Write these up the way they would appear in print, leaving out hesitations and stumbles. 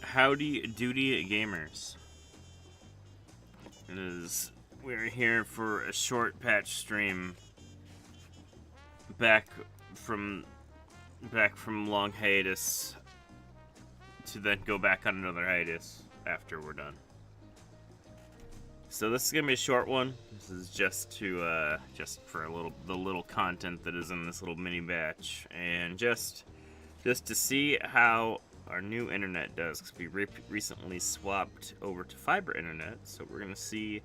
Howdy doody gamers. We're here for a short patch stream back from long hiatus to then go back on another hiatus after we're done. So this is gonna be a short one. This is just to just for the little content that is in this little mini batch, and just to see how our new internet does, because we recently swapped over to fiber internet, so we're gonna see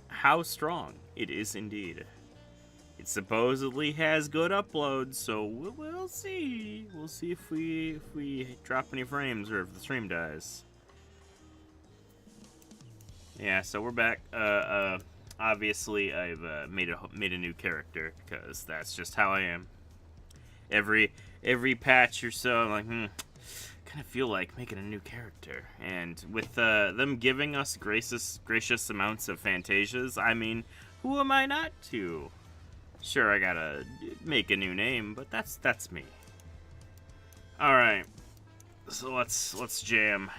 how strong it is indeed. It supposedly has good uploads, so we'll see. We'll see if we drop any frames or if the stream dies. Yeah, so we're back. Obviously, I've made a new character because that's just how I am. Every patch or so, I'm like, kind of feel like making a new character. And with them giving us gracious amounts of Fantasias, I mean, who am I not to? Sure, I gotta make a new name, but that's me. All right, so let's jam.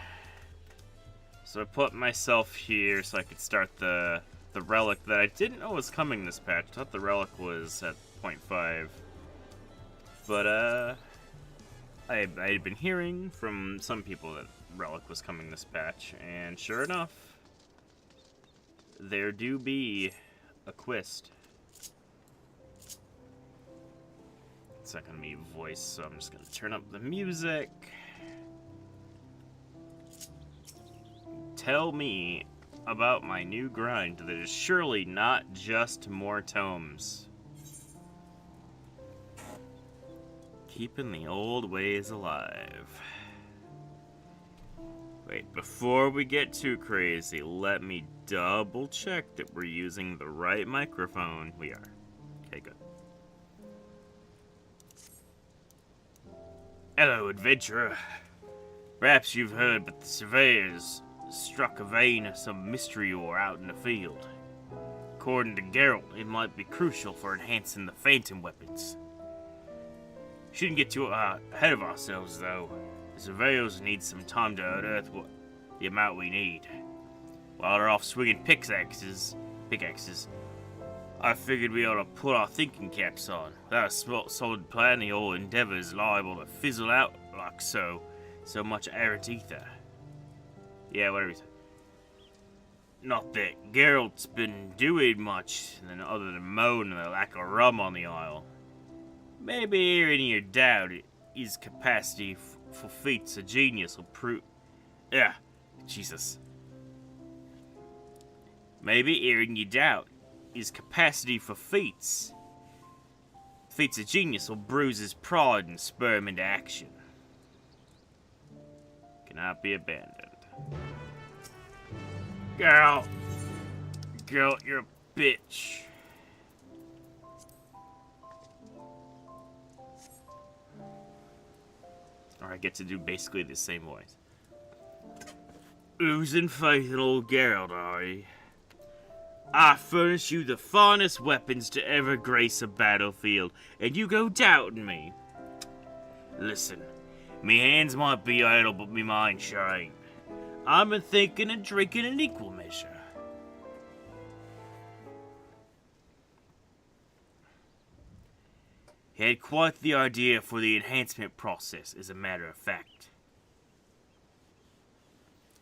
So I put myself here so I could start the relic that I didn't know was coming this patch. I thought the relic was at 0.5. But I had been hearing from some people that relic was coming this patch, and sure enough, there do be a quest. It's not gonna be voice, so I'm just gonna turn up the music. Tell me about my new grind that is surely not just more tomes. Keeping the old ways alive. Wait, before we get too crazy, let me double check that we're using the right microphone. We are. Okay, good. Hello, adventurer. Perhaps you've heard, but the surveyors struck a vein of some mystery ore out in the field. According to Geralt, it might be crucial for enhancing the phantom weapons. Shouldn't get too ahead of ourselves, though. The surveyors need some time to unearth the amount we need. While they're off swinging pickaxes, I figured we ought to put our thinking caps on. Without a solid plan, the whole endeavor is liable to fizzle out like so much errant ether. Yeah, whatever you say. Not that Geralt's been doing much other than moaning the lack of rum on the isle. Maybe hearing your doubt his capacity for feats of genius will prove... Yeah, Jesus. Maybe hearing you doubt his capacity for feats of genius will bruise his pride and spur him into action. Cannot be abandoned. Girl, you're a bitch. Or I get to do basically the same voice. Losing faith in old Geralt, are you? I furnish you the finest weapons to ever grace a battlefield, and you go doubting me. Listen, me hands might be idle, but me mind sure ain't. I'm a thinking and drinking in equal measure. He had quite the idea for the enhancement process, as a matter of fact.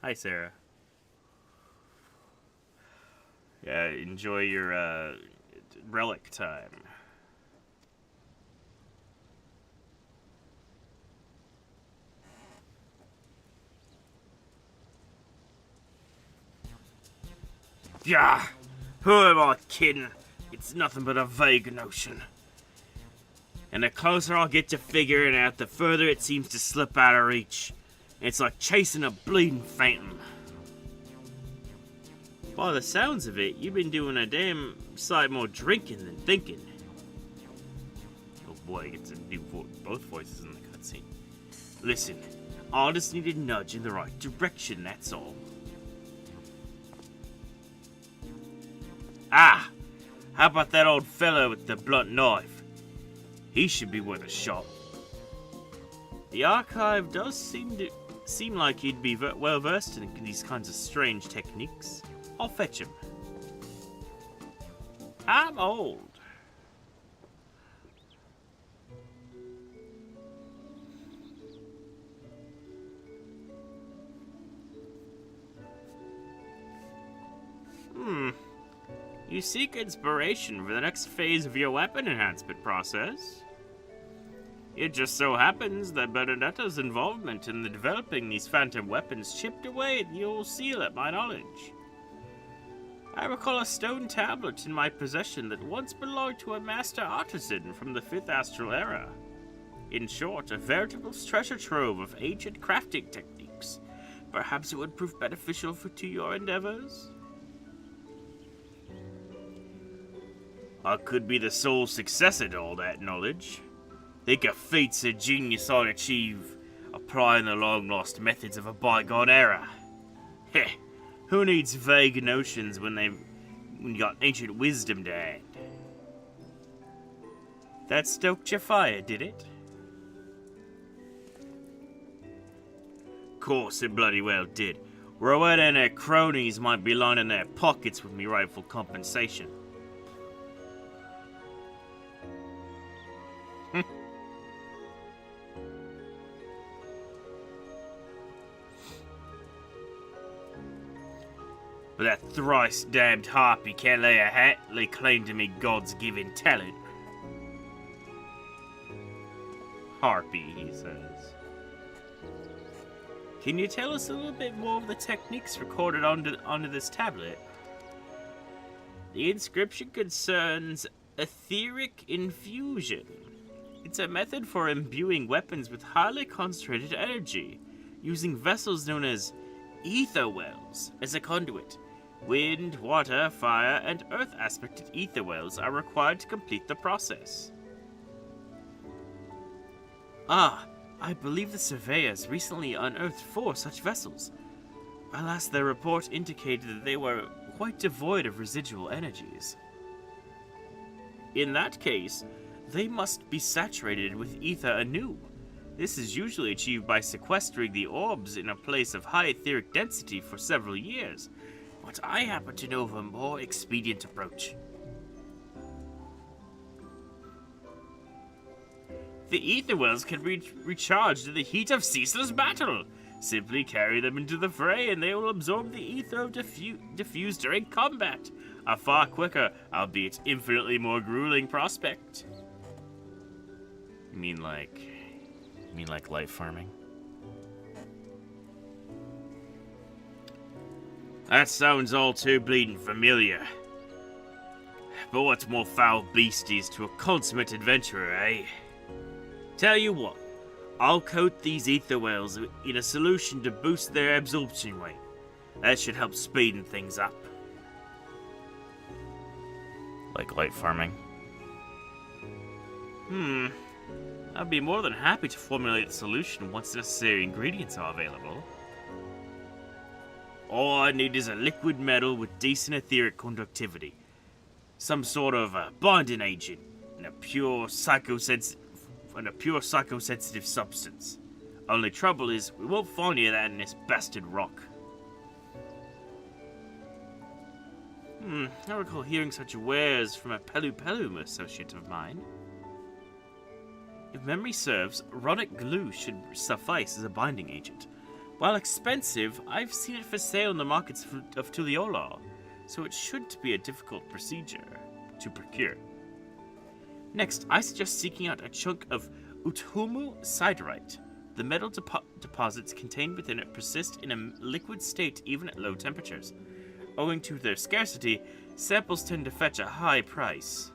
Hi, Sarah. Yeah, enjoy your relic time. Yeah, who am I kidding? It's nothing but a vague notion. And the closer I get to figuring it out, the further it seems to slip out of reach. It's like chasing a bleeding phantom. By the sounds of it, you've been doing a damn sight more drinking than thinking. Oh boy, I get to do both voices in the cutscene. Listen, I just need a nudge in the right direction, that's all. Ah! How about that old fellow with the blunt knife? He should be worth a shot. The archive does seem to seem like he'd be well versed in these kinds of strange techniques. I'll fetch him. I'm old. You seek inspiration for the next phase of your weapon enhancement process? It just so happens that Bernadetta's involvement in the developing these phantom weapons chipped away at the old seal at my knowledge. I recall a stone tablet in my possession that once belonged to a master artisan from the 5th Astral Era. In short, a veritable treasure trove of ancient crafting techniques. Perhaps it would prove beneficial to your endeavors? I could be the sole successor to all that knowledge. Think of feats of genius I'd achieve applying the long-lost methods of a bygone era. Heh, who needs vague notions when you got ancient wisdom to hand? That stoked your fire, did it? Course it bloody well did. Rowena and her cronies might be lining their pockets with me rightful compensation. But that thrice-damned harpy can't lay claim to me God's given talent. Harpy, he says. Can you tell us a little bit more of the techniques recorded onto this tablet? The inscription concerns etheric infusion. It's a method for imbuing weapons with highly concentrated energy, using vessels known as ether wells as a conduit. Wind, water, fire, and earth aspected ether wells are required to complete the process. I believe the surveyors recently unearthed 4 such vessels. Alas, their report indicated that they were quite devoid of residual energies. In that case, they must be saturated with ether anew. This is usually achieved by sequestering the orbs in a place of high etheric density for several years, but I happen to know of a more expedient approach. The ether wells can be recharged in the heat of ceaseless battle. Simply carry them into the fray and they will absorb the ether diffused during combat. A far quicker, albeit infinitely more grueling prospect. You mean like light farming? That sounds all too bleeding familiar. But what's more foul beasties to a consummate adventurer, eh? Tell you what, I'll coat these ether wells in a solution to boost their absorption rate. That should help speeding things up. Like light farming? I'd be more than happy to formulate the solution once necessary ingredients are available. All I need is a liquid metal with decent etheric conductivity. Some sort of a bonding agent and a pure psychosensitive substance. Only trouble is, we won't find any of that in this bastard rock. I recall hearing such wares from a Pelu associate of mine. If memory serves, runic glue should suffice as a binding agent. While expensive, I've seen it for sale in the markets of Tuliola, so it shouldn't be a difficult procedure to procure. Next, I suggest seeking out a chunk of Uthumu siderite. The metal deposits contained within it persist in a liquid state even at low temperatures. Owing to their scarcity, samples tend to fetch a high price.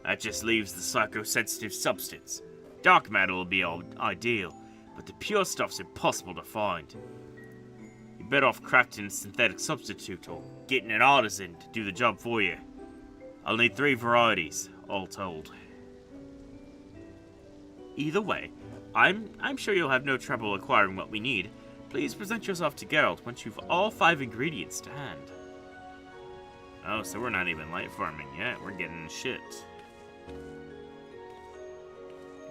That just leaves the psychosensitive substance. Dark matter will be ideal, but the pure stuff's impossible to find. You're better off crafting a synthetic substitute or getting an artisan to do the job for you. I'll need 3 varieties, all told. Either way, I'm sure you'll have no trouble acquiring what we need. Please present yourself to Geralt once you've all 5 ingredients to hand. Oh, so we're not even light farming yet. We're getting shit.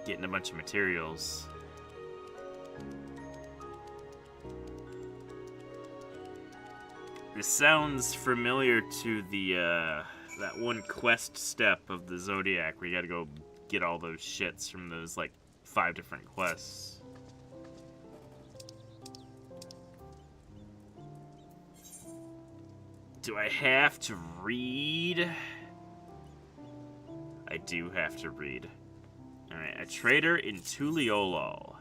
Getting a bunch of materials. This sounds familiar to the, that one quest step of the Zodiac where you gotta go get all those shits from those, like, 5 different quests. Do I have to read? I do have to read. Alright, a trader in Tuliolol.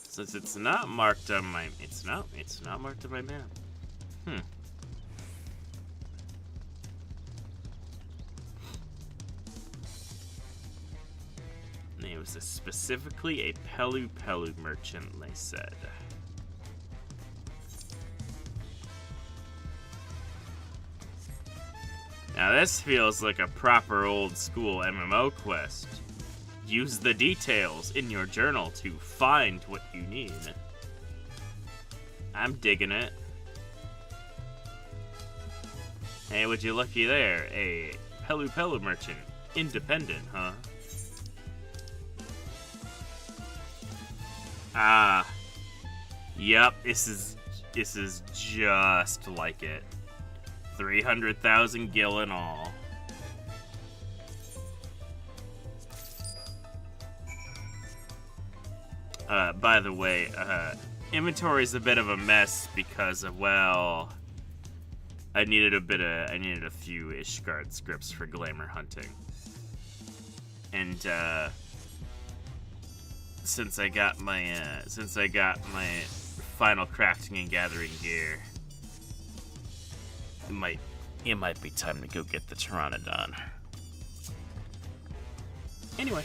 Since it's not marked on my, it's not marked on my map. And it was specifically a Pelu Pelu merchant, they said. Now this feels like a proper old school MMO quest. Use the details in your journal to find what you need. I'm digging it. Hey, would you looky there? A Pelu Pelu merchant. Independent, huh? Ah. Yep, this is just like it. 300,000 gil in all. By the way, inventory's a bit of a mess because of, well, I needed a few Ishgard scripts for glamour hunting. And, since I got my final crafting and gathering gear, it might be time to go get the Pteranodon. Anyway.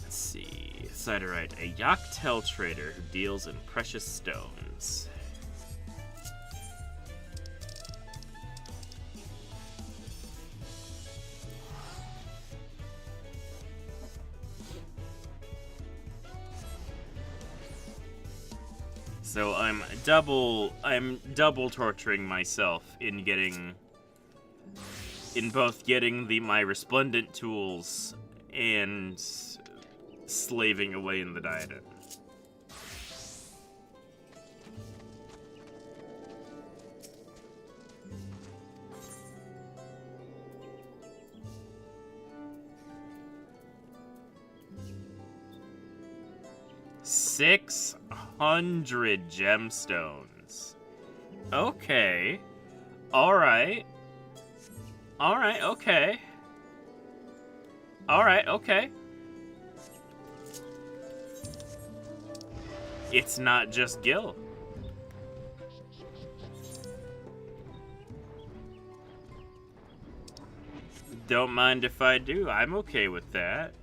Let's see. Siderite, a Yachtel trader who deals in precious stones. So I'm double torturing myself in both getting my resplendent tools and slaving away in the diadem. $600 gemstones. Okay. Alright. Alright, okay. Alright, okay. It's not just Gil. Don't mind if I do. I'm okay with that.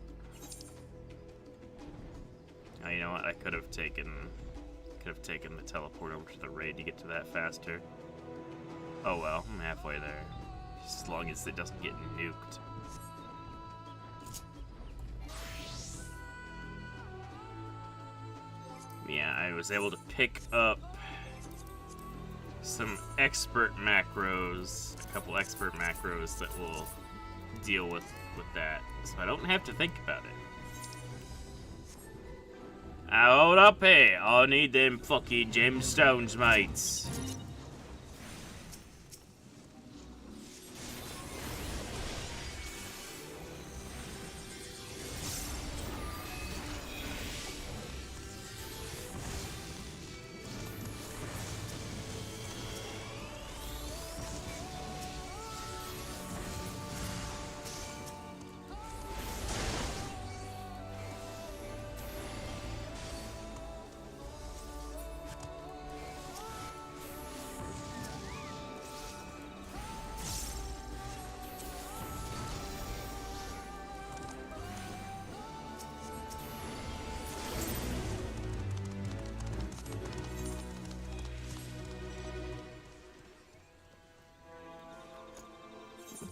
Oh, you know what? I could have taken the teleport over to the raid to get to that faster. Oh well, I'm halfway there. As long as it doesn't get nuked. Yeah, I was able to pick up some expert macros, a couple expert macros that will deal with that, so I don't have to think about it. Hold up here, I need them fucking gemstones, mates.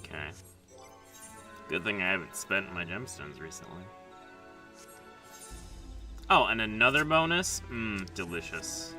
Okay. Good thing I haven't spent my gemstones recently. Oh, and another bonus? Mmm, delicious.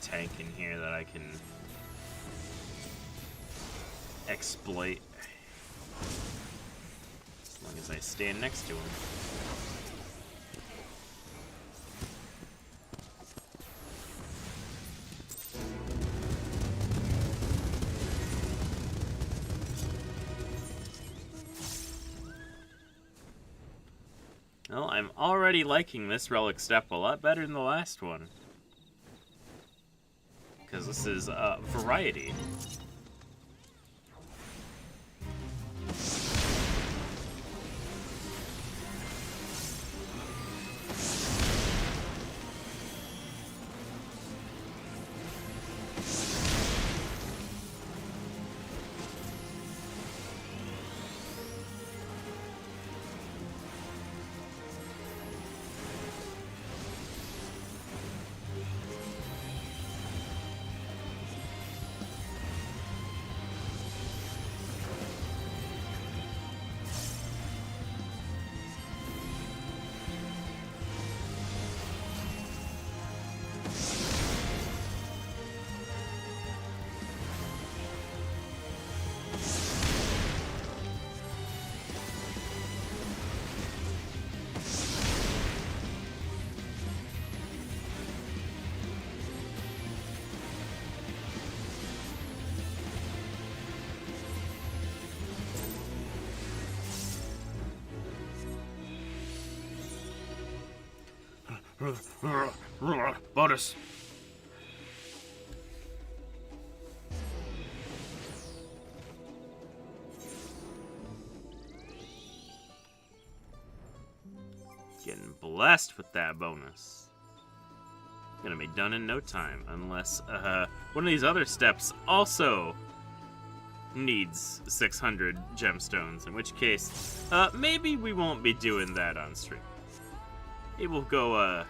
Tank in here that I can exploit as long as I stand next to him. Well, I'm already liking this relic step a lot better than the last one. Because this is variety. Bonus. Getting blessed with that bonus. Gonna be done in no time, unless one of these other steps also needs 600 gemstones, in which case maybe we won't be doing that on stream. Maybe we'll go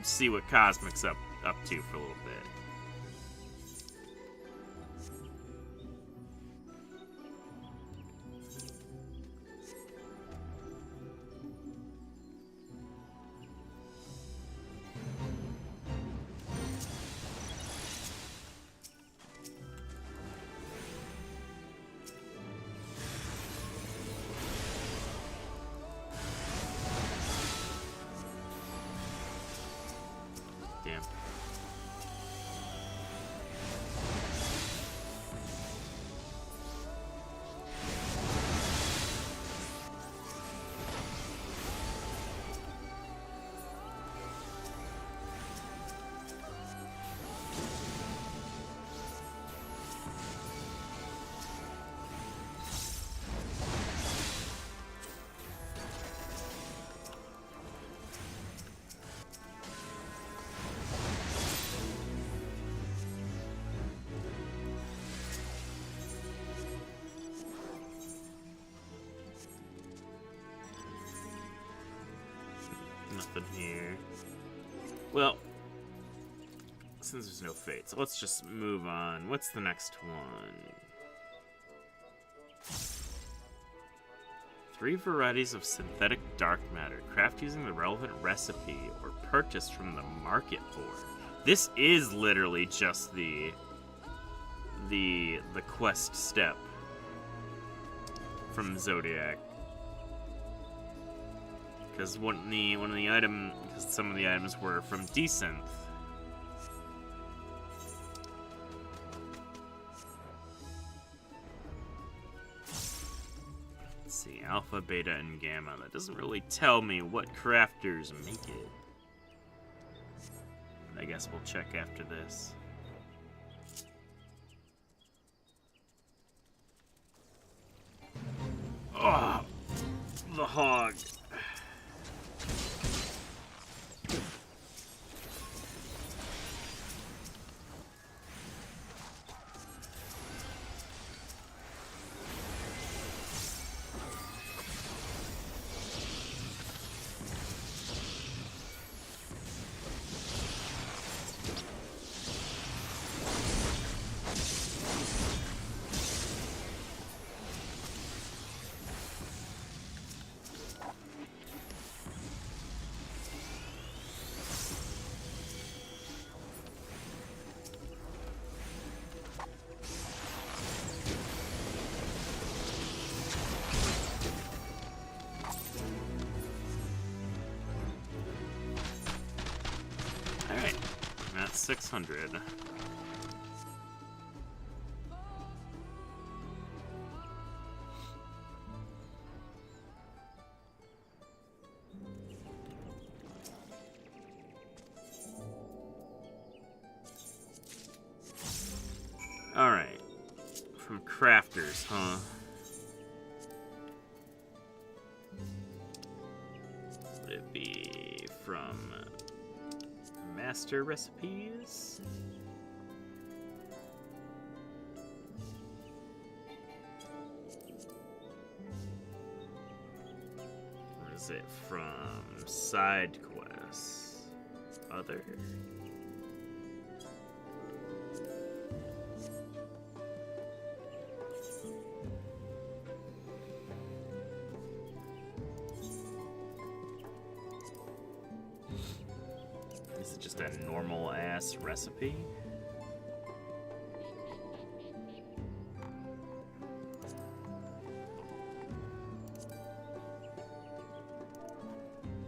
see what Cosmic's up to for a little bit. Damn. Nothing here. Well, since there's no fate, so let's just move on. What's the next one? 3 varieties of synthetic dark matter. Craft using the relevant recipe or purchased from the market board. This is literally just the quest step from Zodiac. Because some of the items were from Desynth. alpha, beta, and gamma. That doesn't really tell me what crafters make it. I guess we'll check after this. Oh, the hog. Alright, I'm at 600. Alright, from crafters, huh? Would it be from master recipes? Or is it from side quests? Other? Is it just a normal ass recipe?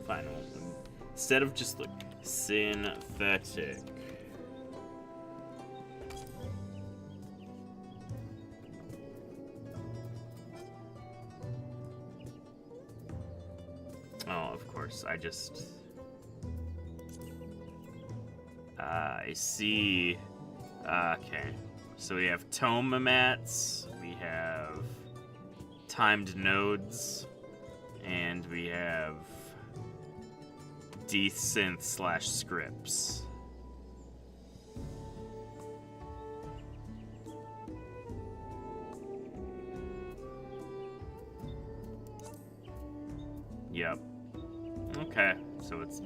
Fine. Instead of just like synthetic. Oh, of course. I see. Okay. So we have tomamats, we have timed nodes, and we have desynth/scripts. Yep. Okay, so it's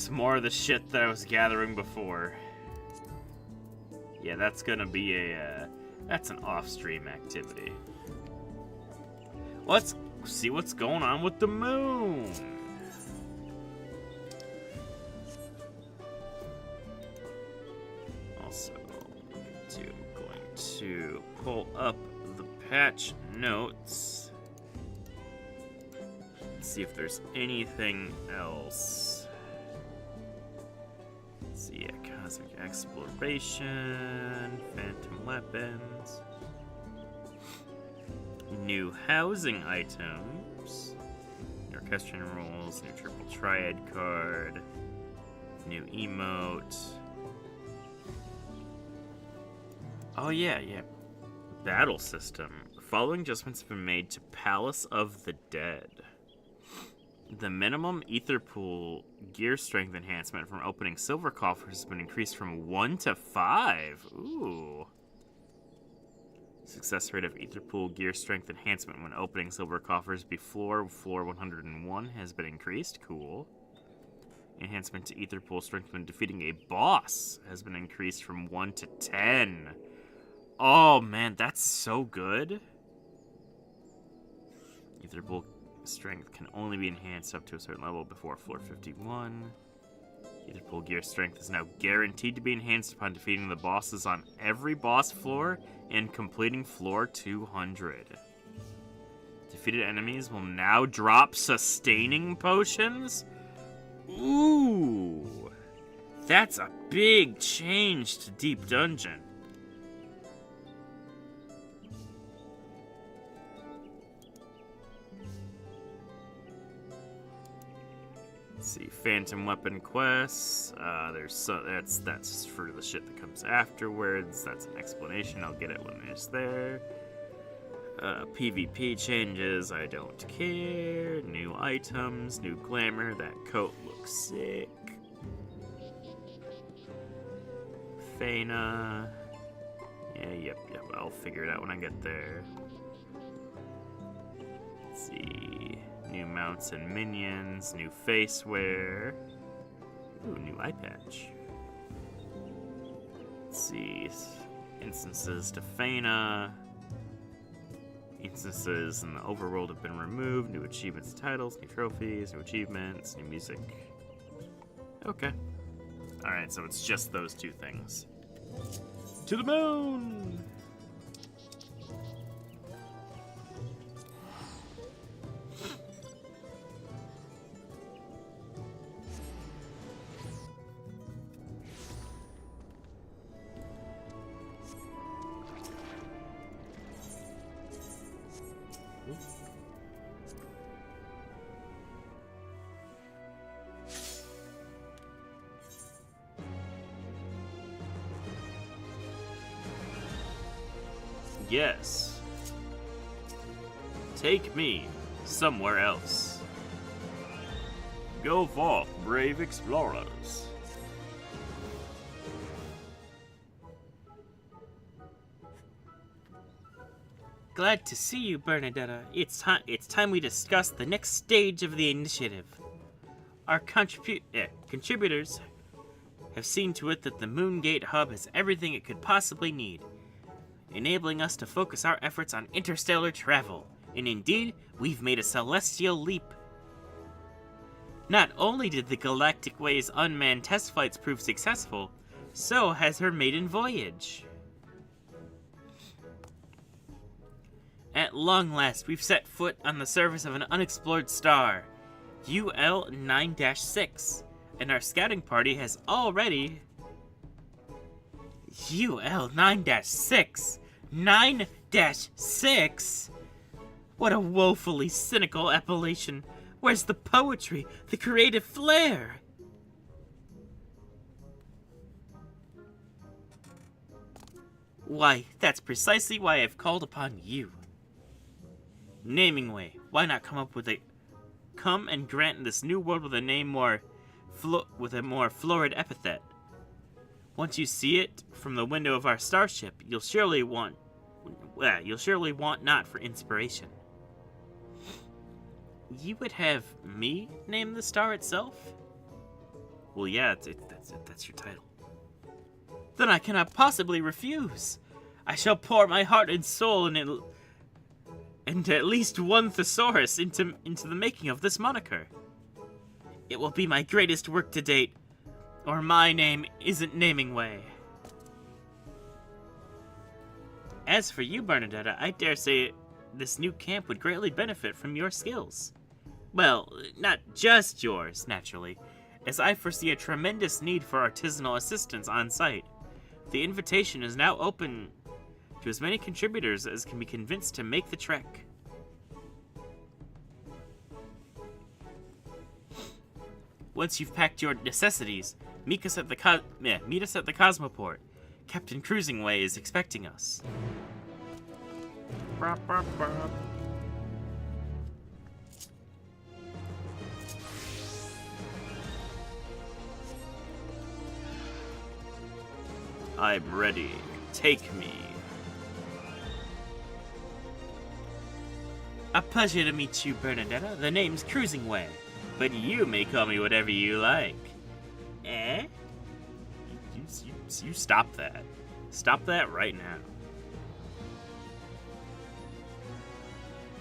more of the shit that I was gathering before. Yeah, that's gonna be that's an off-stream activity. Let's see what's going on with the moon. Also, I'm going to pull up the patch notes. See if there's anything else. Let's see, cosmic exploration, phantom weapons, new housing items, new orchestrion rules, new triple triad card, new emote. Oh yeah. Battle system. The following adjustments have been made to Palace of the Dead. The minimum ether pool gear strength enhancement from opening silver coffers has been increased from 1 to 5. Ooh. Success rate of ether pool gear strength enhancement when opening silver coffers before floor 101 has been increased. Cool. Enhancement to ether pool strength when defeating a boss has been increased from 1 to 10. Oh man, that's so good. Ether pool strength can only be enhanced up to a certain level before floor 51. Ether pool gear strength is now guaranteed to be enhanced upon defeating the bosses on every boss floor and completing floor 200. Defeated enemies will now drop sustaining potions? Ooh, that's a big change to Deep Dungeon. Let's see, Phantom Weapon quests. That's for the shit that comes afterwards. That's an explanation. I'll get it when it's there. PvP changes. I don't care. New items, new glamour. That coat looks sick. Faina. Yeah, yep. I'll figure it out when I get there. Let's see. New mounts and minions, new face wear. Ooh, new eye patch. Let's see. Instances to Faina. Instances in the overworld have been removed. New achievements, titles, new trophies, new achievements, new music. Okay. Alright, so it's just those two things. To the moon! Yes. Take me somewhere else. Go forth, brave explorers. Glad to see you, Bernadetta. It's time we discuss the next stage of the initiative. Our contributors have seen to it that the Moongate Hub has everything it could possibly need, enabling us to focus our efforts on interstellar travel. And indeed, we've made a celestial leap. Not only did the Galactic Way's unmanned test flights prove successful, so has her maiden voyage. At long last, we've set foot on the surface of an unexplored star, UL-9-6, and our scouting party has already... UL-9-6? 9-6? What a woefully cynical appellation. Where's the poetry, the creative flair? Why, that's precisely why I've called upon you. Naming way, why not come and grant this new world with a name with a more florid epithet? Once you see it from the window of our starship, you'll surely want not for inspiration. You would have me name the star itself? Well, yeah, that's your title. Then I cannot possibly refuse. I shall pour my heart and soul into at least one thesaurus into the making of this moniker. It will be my greatest work to date, or my name isn't naming way. As for you, Bernadetta, I dare say this new camp would greatly benefit from your skills. Well, not just yours, naturally, as I foresee a tremendous need for artisanal assistance on site. The invitation is now open to as many contributors as can be convinced to make the trek. Once you've packed your necessities, meet us at the Cosmoport. Captain Cruisingway is expecting us. I'm ready. Take me. A pleasure to meet you, Bernadetta. The name's Cruisingway, but you may call me whatever you like. Eh? You stop that. Stop that right now.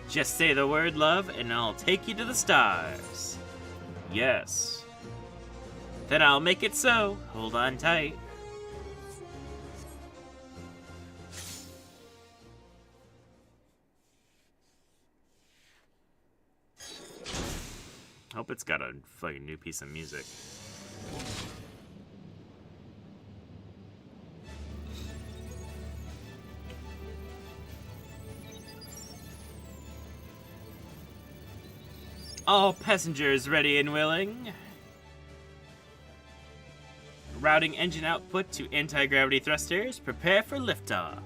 Just say the word, love, and I'll take you to the stars. Yes. Then I'll make it so. Hold on tight. Hope it's got a fucking new piece of music. All passengers ready and willing. routing engine output to anti-gravity thrusters. Prepare for liftoff.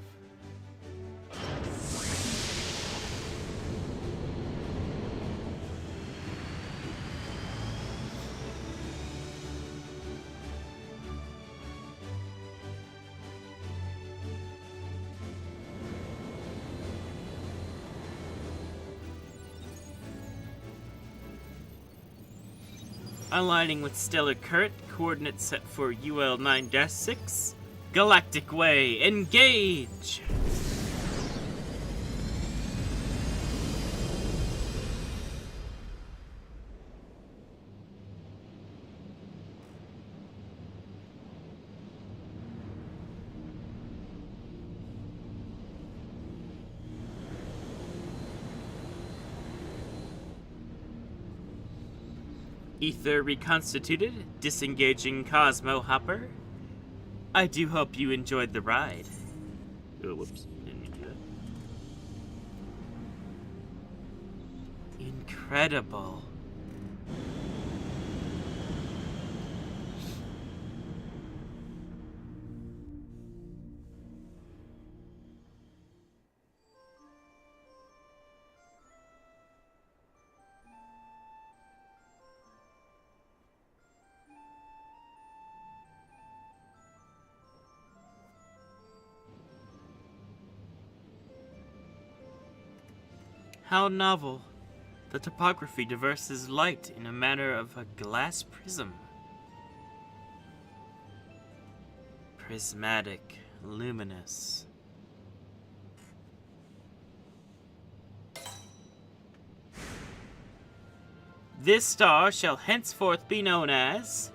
Aligning with stellar current, coordinates set for UL 9-6. Galactic Way, engage! Ether reconstituted, disengaging Cosmo Hopper. I do hope you enjoyed the ride. Oh, whoops. Didn't mean to do that. Incredible. How novel. The topography diverses light in a manner of a glass prism. Prismatic, luminous. This star shall henceforth be known as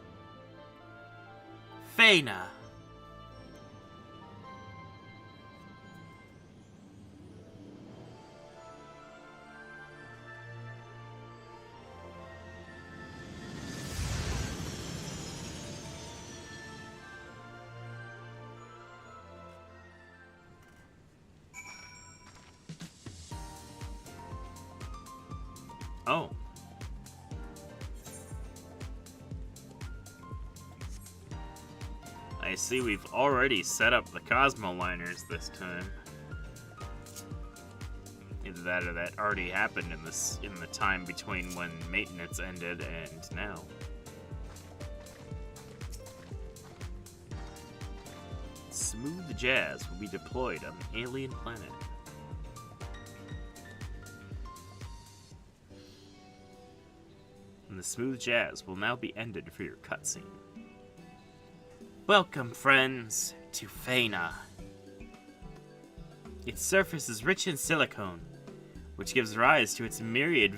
Faina. Oh. I see we've already set up the Cosmo liners this time. Either that or that already happened in the time between when maintenance ended and now. Smooth Jazz will be deployed on an alien planet. And the smooth jazz will now be ended for your cutscene. Welcome, friends, to Faina. Its surface is rich in silicone, which gives rise to its myriad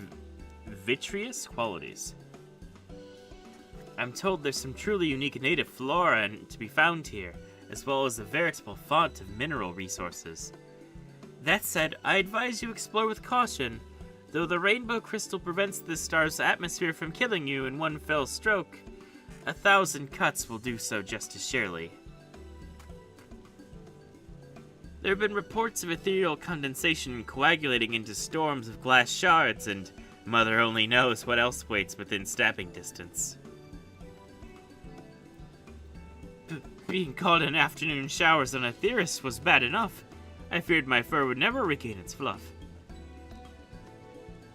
vitreous qualities. I'm told there's some truly unique native flora to be found here, as well as a veritable font of mineral resources. That said, I advise you explore with caution. Though the rainbow crystal prevents this star's atmosphere from killing you in one fell stroke, 1,000 cuts will do so just as surely. There have been reports of ethereal condensation coagulating into storms of glass shards, and Mother only knows what else waits within stabbing distance. Being caught in afternoon showers on Aetheris was bad enough. I feared my fur would never regain its fluff.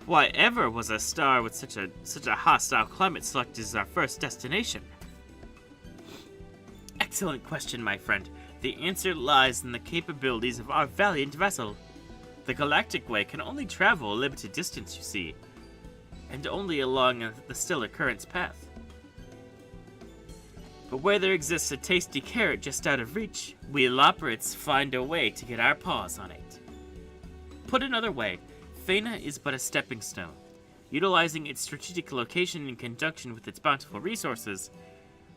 Why ever was a star with such a hostile climate selected as our first destination? Excellent question, my friend. The answer lies in the capabilities of our valiant vessel. The Galactic Way can only travel a limited distance, you see, and only along the stellar current's path. But where there exists a tasty carrot just out of reach, we Eloperates find a way to get our paws on it. Put another way, Faina is but a stepping stone. Utilizing its strategic location in conjunction with its bountiful resources,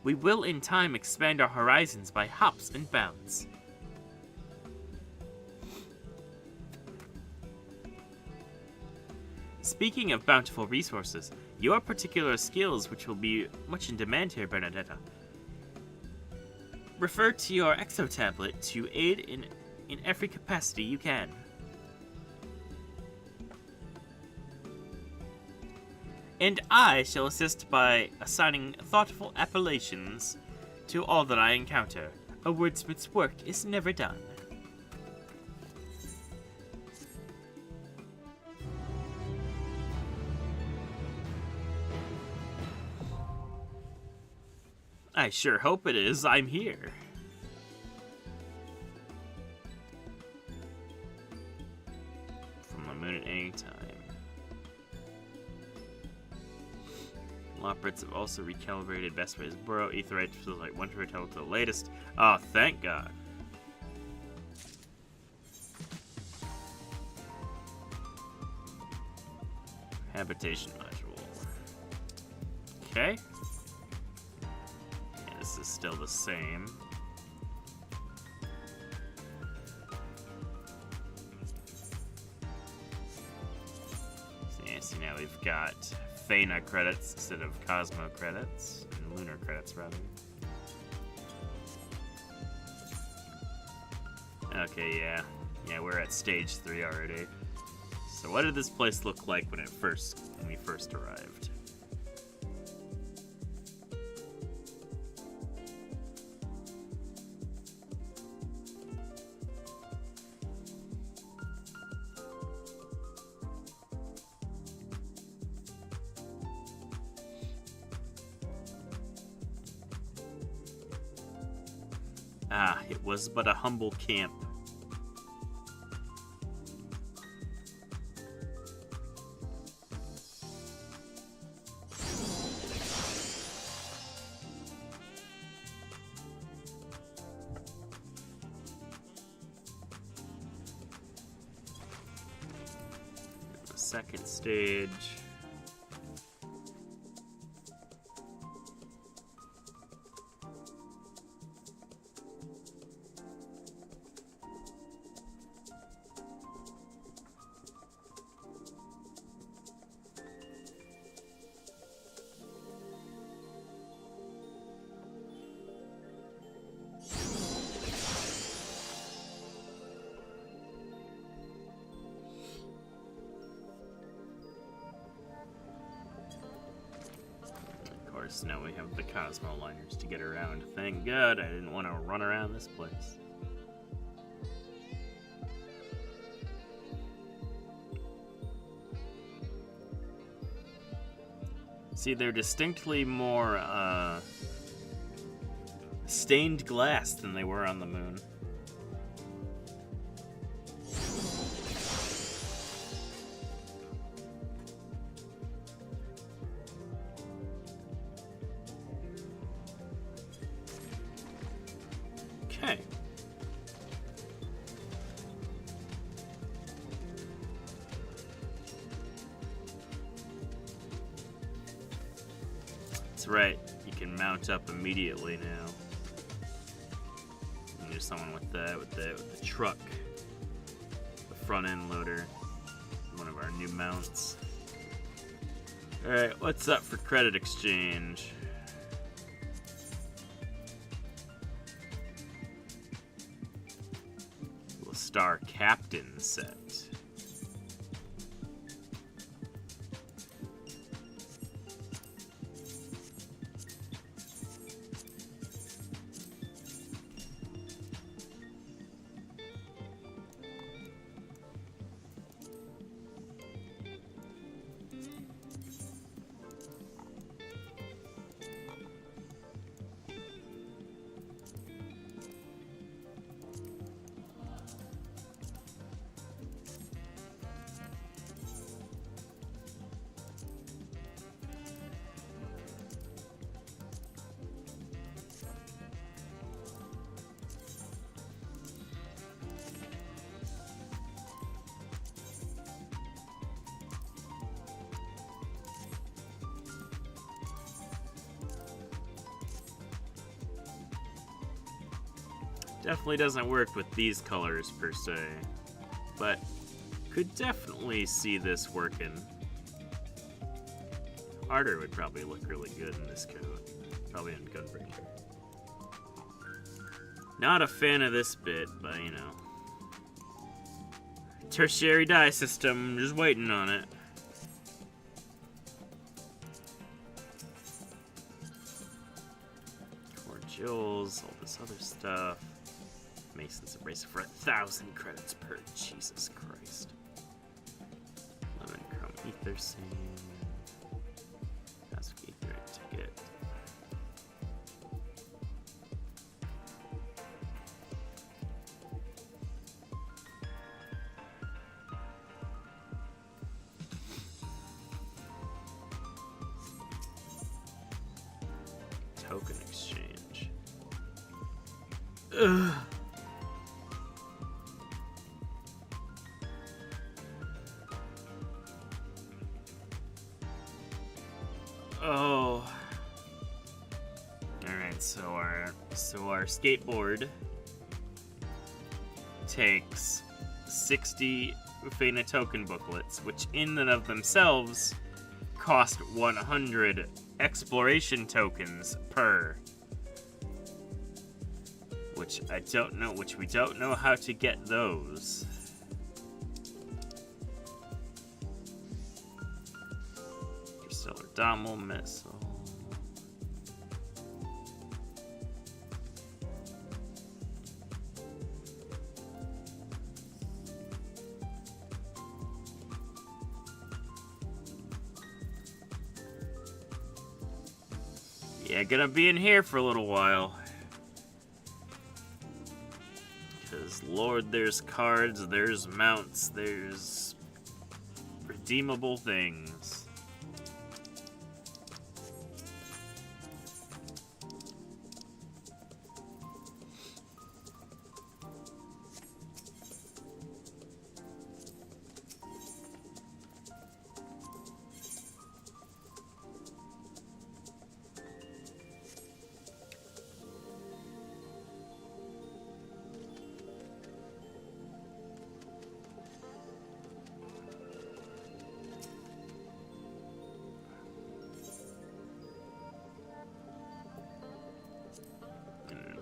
we will in time expand our horizons by hops and bounds. Speaking of bountiful resources, your particular skills, which will be much in demand here, Bernadetta. Refer to your exo-tablet to aid in every capacity you can. And I shall assist by assigning thoughtful appellations to all that I encounter. A wordsmith's work is never done. I sure hope it is. I'm here. From the moon at any time. Lockbrits have also recalibrated best ways to burrow. Aetheryte feels like one to tell to the latest. Oh, thank God. Habitation module. Okay. Yeah, this is still the same. So yeah, see now we've got Faina credits instead of Cosmo credits, and Lunar credits rather. Okay, yeah. Yeah, we're at stage 3 already. So what did this place look like when we first arrived? Ah, it was but a humble camp. The second stage. Now we have the Cosmo liners to get around. Thank God I didn't want to run around this place. See, they're distinctly more stained glass than they were on the moon. Okay. That's right. You can mount up immediately now. And there's someone with the truck, the front end loader, one of our new mounts. All right, what's up for credit exchange? Star Captain set. Definitely doesn't work with these colors per se, but could definitely see this working. Harder would probably look really good in this coat, probably in Gunbreaker. Not a fan of this bit, but you know. Tertiary dye system, just waiting on it. Core Jewels, all this other stuff. Mason's Eraser for 1,000 credits per. Jesus Christ. Lemon Chrome Ether Sand. Ask Ether ticket. Token exchange. Ugh. Oh. Alright, so our skateboard takes 60 Fena token booklets, which in and of themselves cost 100 exploration tokens per. Which we don't know how to get those. Interstellar Dommel Missile. Yeah, gonna be in here for a little while. Because, Lord, there's cards, there's mounts, there's redeemable things.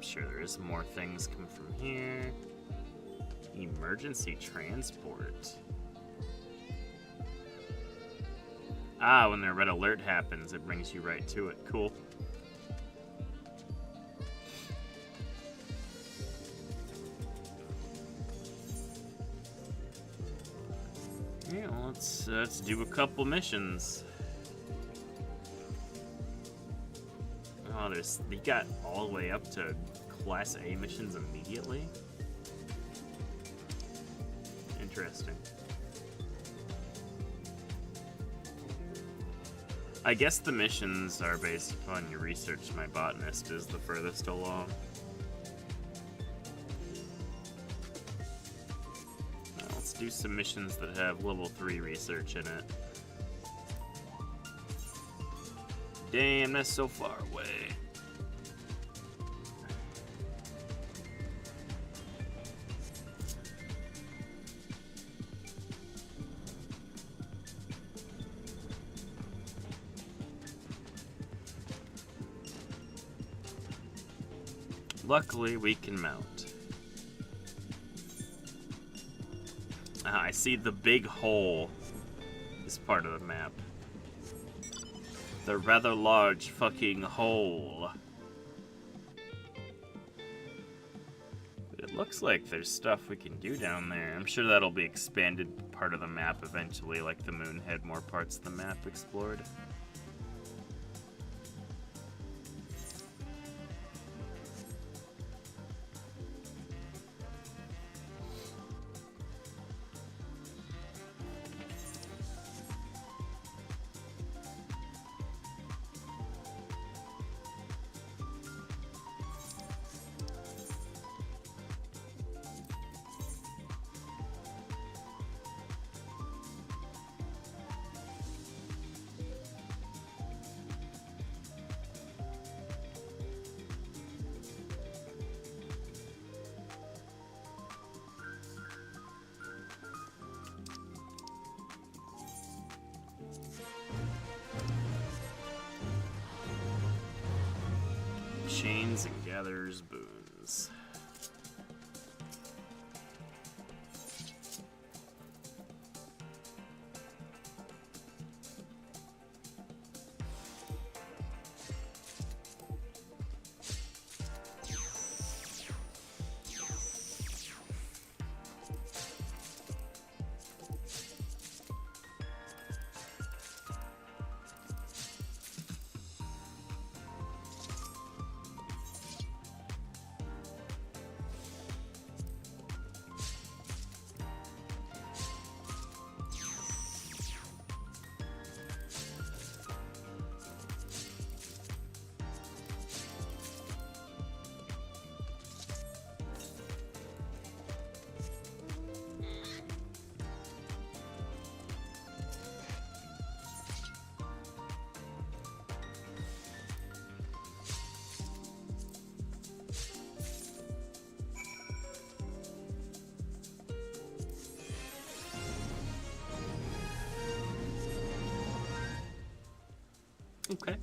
Sure, there is more things come from here. Emergency transport. Ah, when the red alert happens, it brings you right to it. Cool. Yeah, well, let's do a couple missions. Oh, they got all the way up to Class A missions immediately? Interesting. I guess the missions are based upon your research. My botanist is the furthest along. Now, let's do some missions that have level 3 research in it. Damn, that's so far away. Luckily, we can mount. I see the big hole is part of the map. The rather large fucking hole. It looks like there's stuff we can do down there. I'm sure that'll be expanded part of the map eventually, like the moon had more parts of the map explored. Chains and gathers boons. Okay.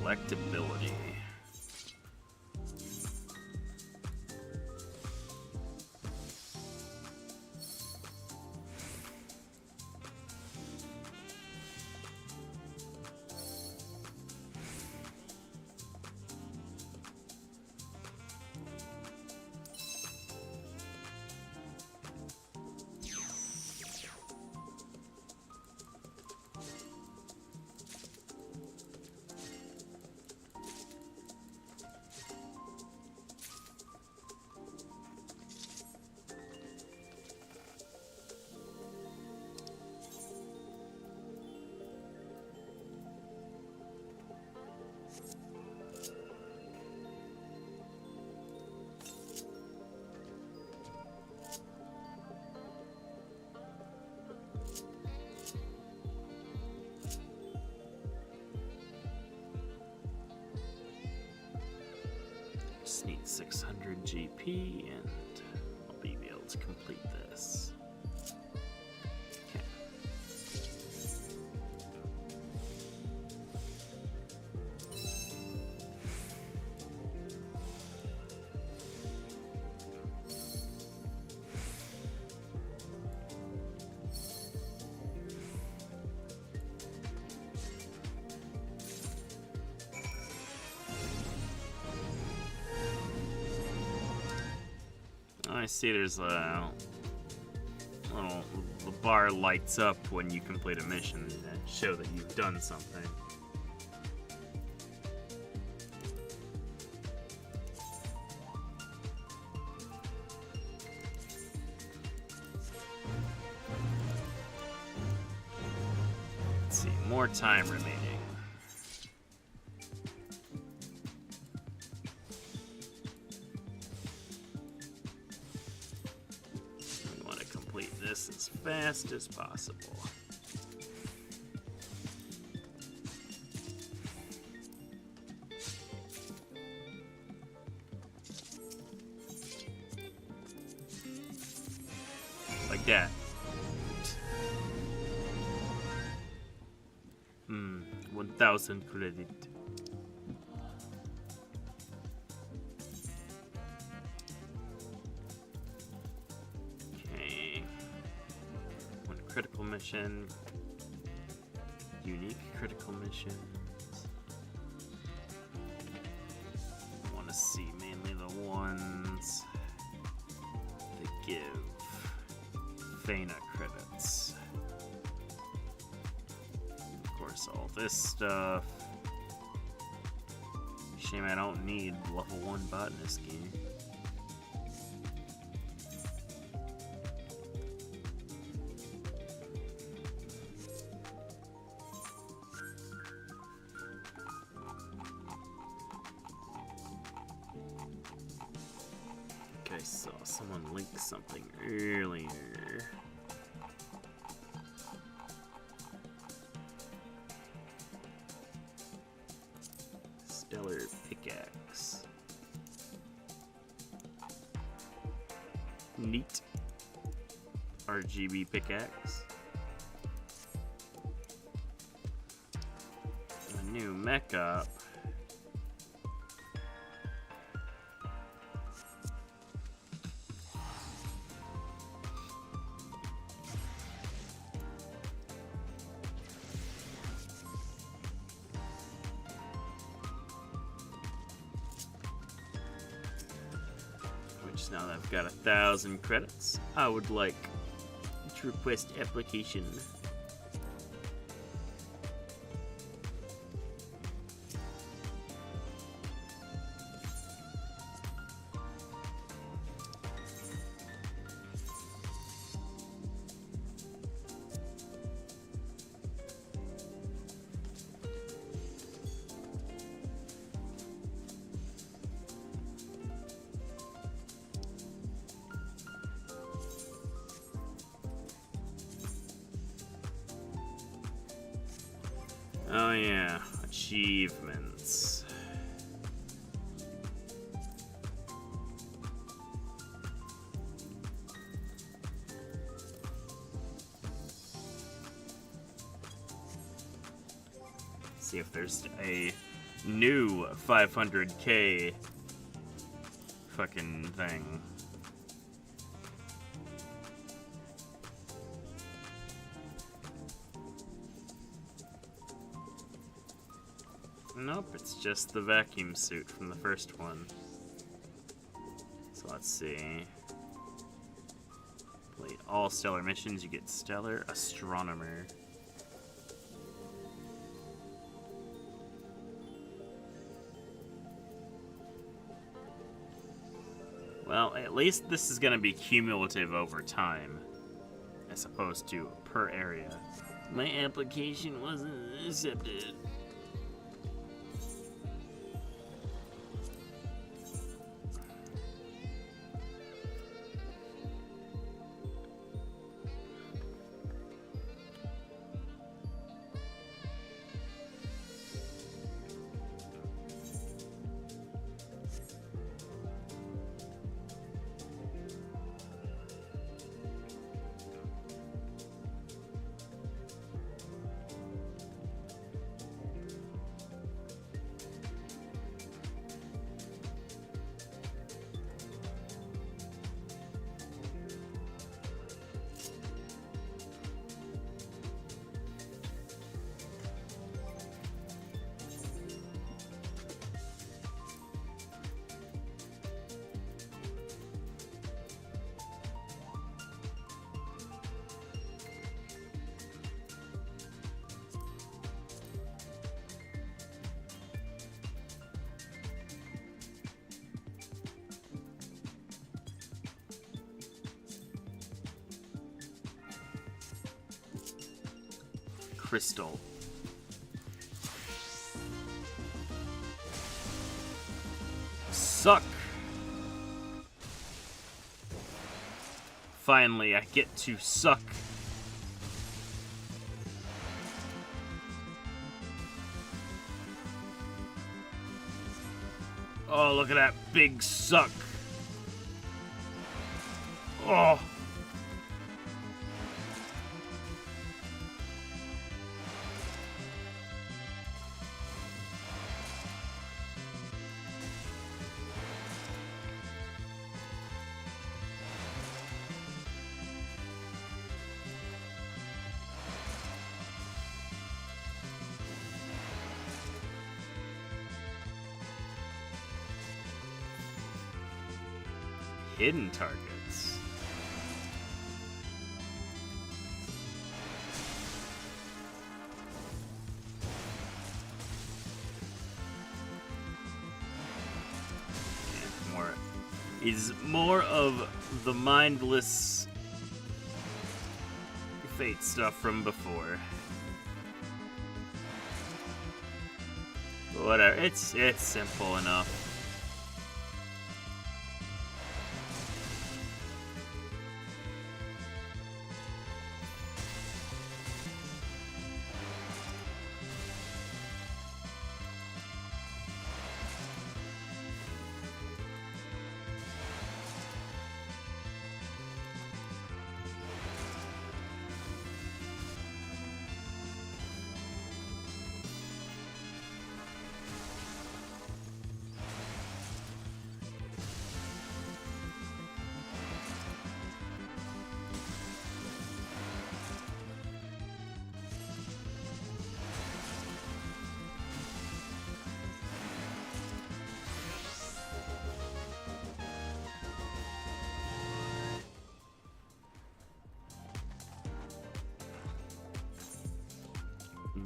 Collectability. Just need 600 GP and I'll be able to complete this. Okay. I see there's a little, the bar lights up when you complete a mission to show that you've done something. Let's see, more time remaining. This as fast as possible. Like that. 1000 credit. Critical mission, unique critical missions. I want to see mainly the ones that give Fana credits. Of course, all this stuff. Shame I don't need level 1 botanist game. I saw someone link something earlier. Stellar pickaxe. Neat. RGB pickaxe. A new mech up. Now that I've got 1,000 credits, I would like to request application. Oh yeah, achievements. See if there's a new 500k fucking thing. Nope, it's just the vacuum suit from the first one. So let's see. Complete all stellar missions, you get Stellar Astronomer. Well, at least this is going to be cumulative over time, as opposed to per area. My application wasn't accepted. Crystal. Suck! Finally, I get to suck. Oh, look at that big suck. Oh! Hidden targets. And more is more of the mindless fate stuff from before. But whatever, it's simple enough.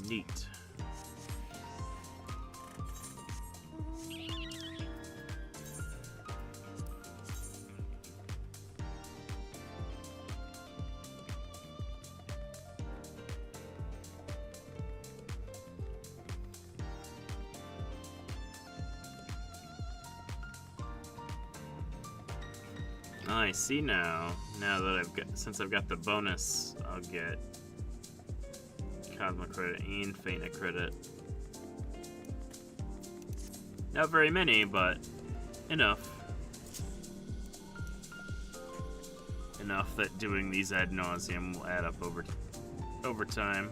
Neat. I see now. Now that since I've got the bonus, I'll get Cosmo credit and Faina credit. Not very many, but enough. Enough that doing these ad nauseum will add up over time.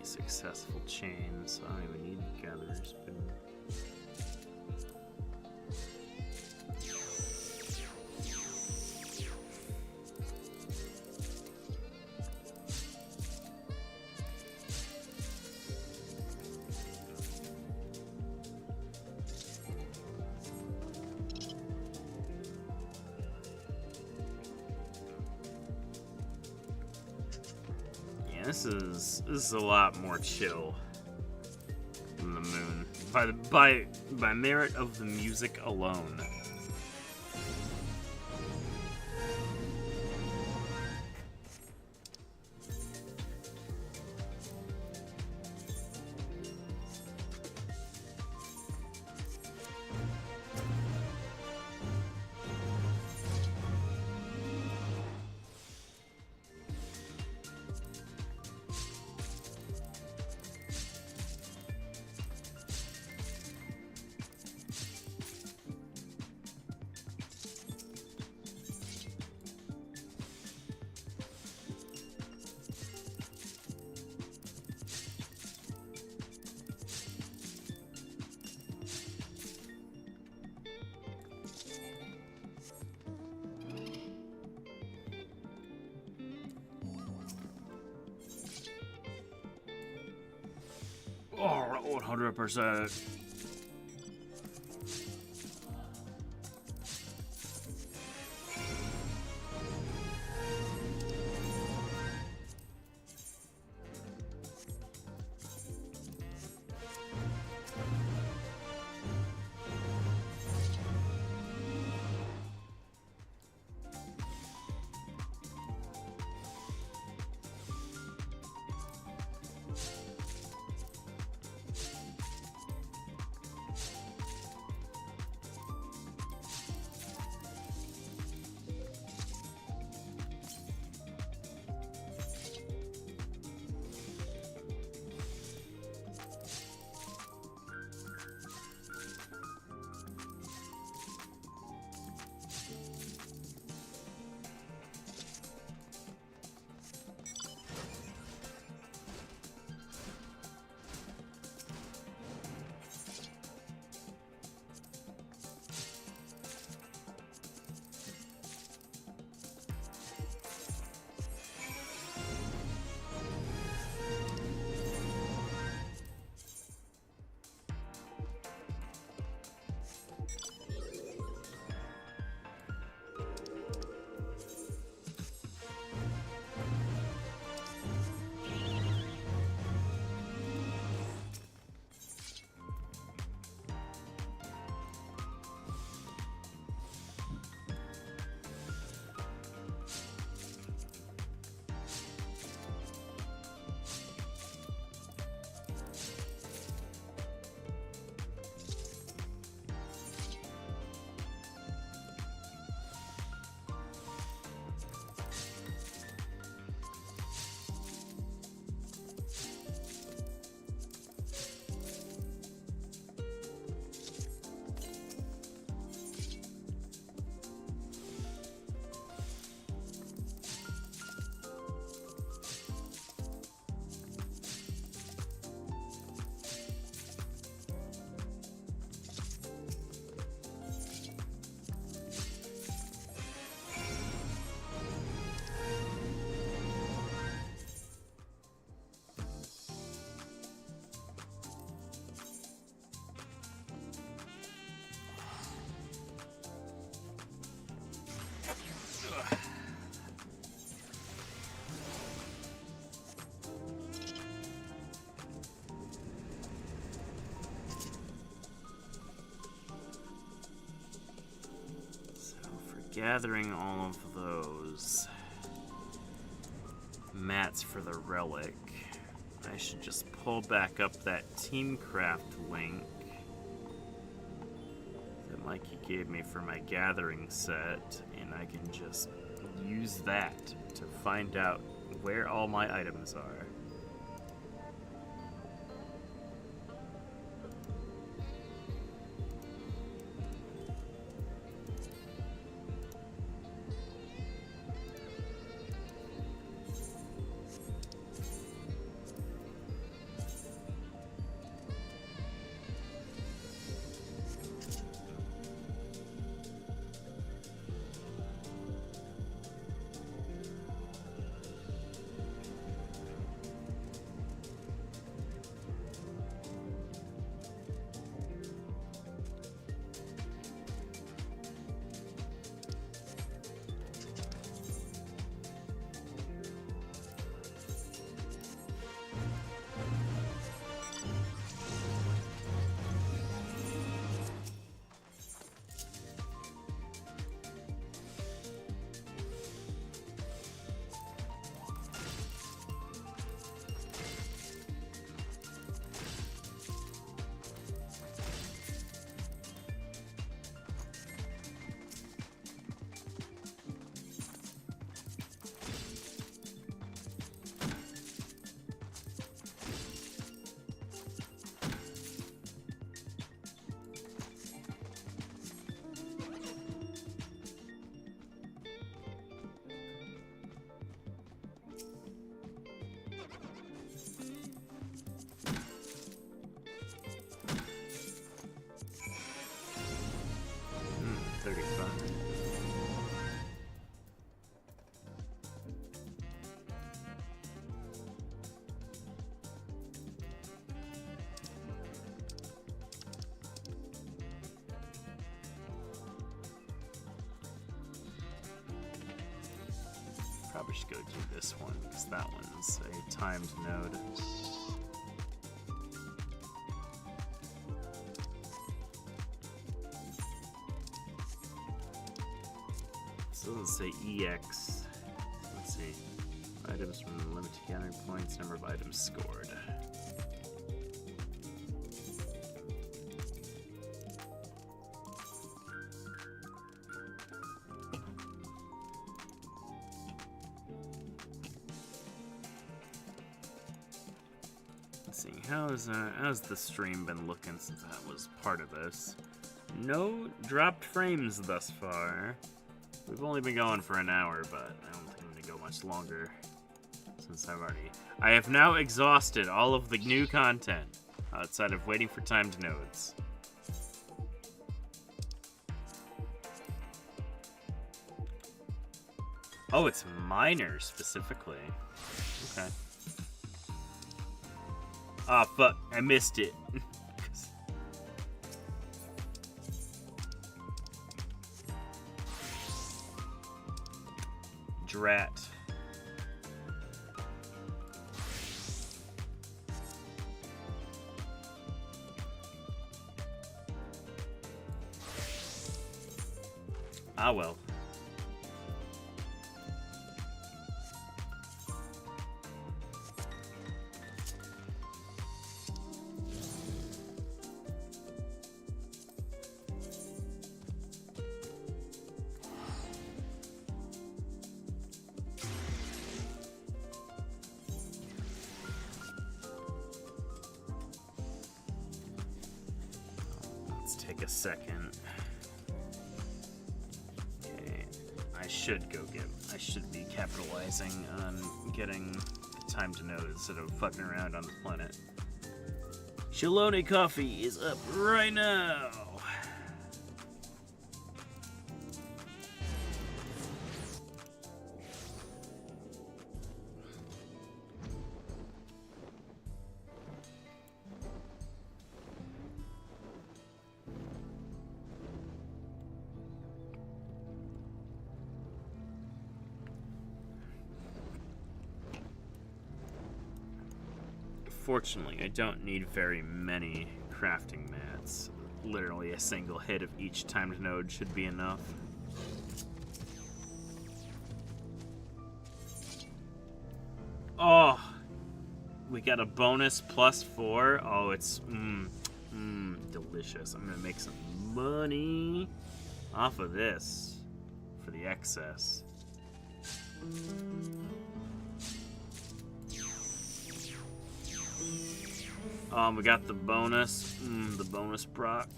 successful chains, so I don't even need gatherer's spoon. This is a lot more chill than the moon by merit of the music alone. Oh, 100%. Gathering all of those mats for the relic, I should just pull back up that Teamcraft link that Mikey gave me for my gathering set, and I can just use that to find out where all my items are. probably should go do this one, because that one's a timed node. So doesn't say EX. Let's see. Items from limited gathering points, number of items scored. Let's see, how's the stream been looking since that was part of this? No dropped frames thus far. We've only been going for an hour, but I don't think I'm gonna go much longer. Since I have now exhausted all of the new content outside of waiting for timed nodes. Oh, it's minor specifically. Okay. Ah, fuck, I missed it. Drat. Ah, well. Let's take a second. I should be capitalizing on getting time to know instead of fucking around on the planet. Shaloni Coffee is up right now. Fortunately, I don't need very many crafting mats. Literally a single hit of each timed node should be enough. Oh! We got a bonus +4. Oh, it's delicious. I'm gonna make some money off of this for the excess. We got the bonus. The bonus proc.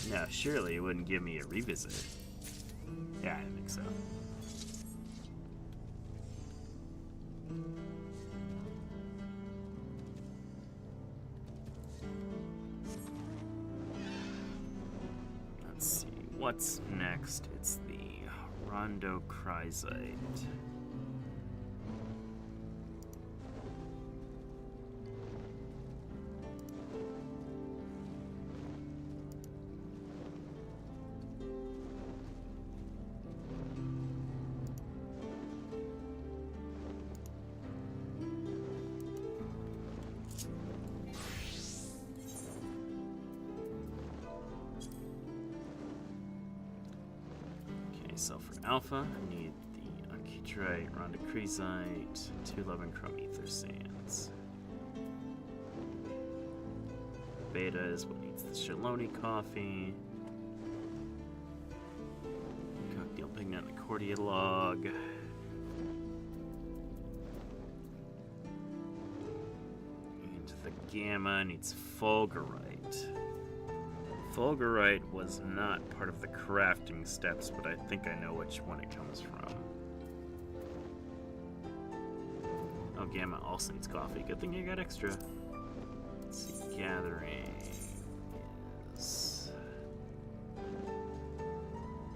Yeah, surely it wouldn't give me a revisit. Yeah, I think so. Let's see, what's next? It's the Rondo Chrysite. So for alpha, I need the Anchitrite, Rondochrysite, 211 Chrome Ether Sands. Beta is what needs the Shaloni Coffee. Cocktail Pigment and Accordia Log. And the Gamma needs Fulgurite. Fulgurite was not part of the crafting steps, but I think I know which one it comes from. Oh, Gamma also needs coffee. Good thing I got extra. Let's see, gathering is...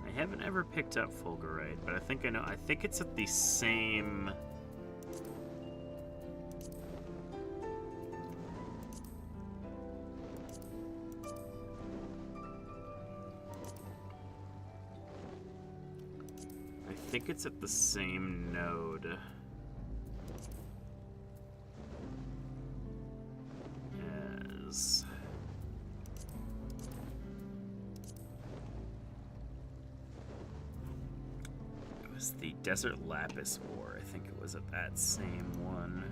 I haven't ever picked up Fulgurite, but I think I know. I think it's at the same... think it's at the same node as... It was the Desert Lapis ore. I think it was at that same one.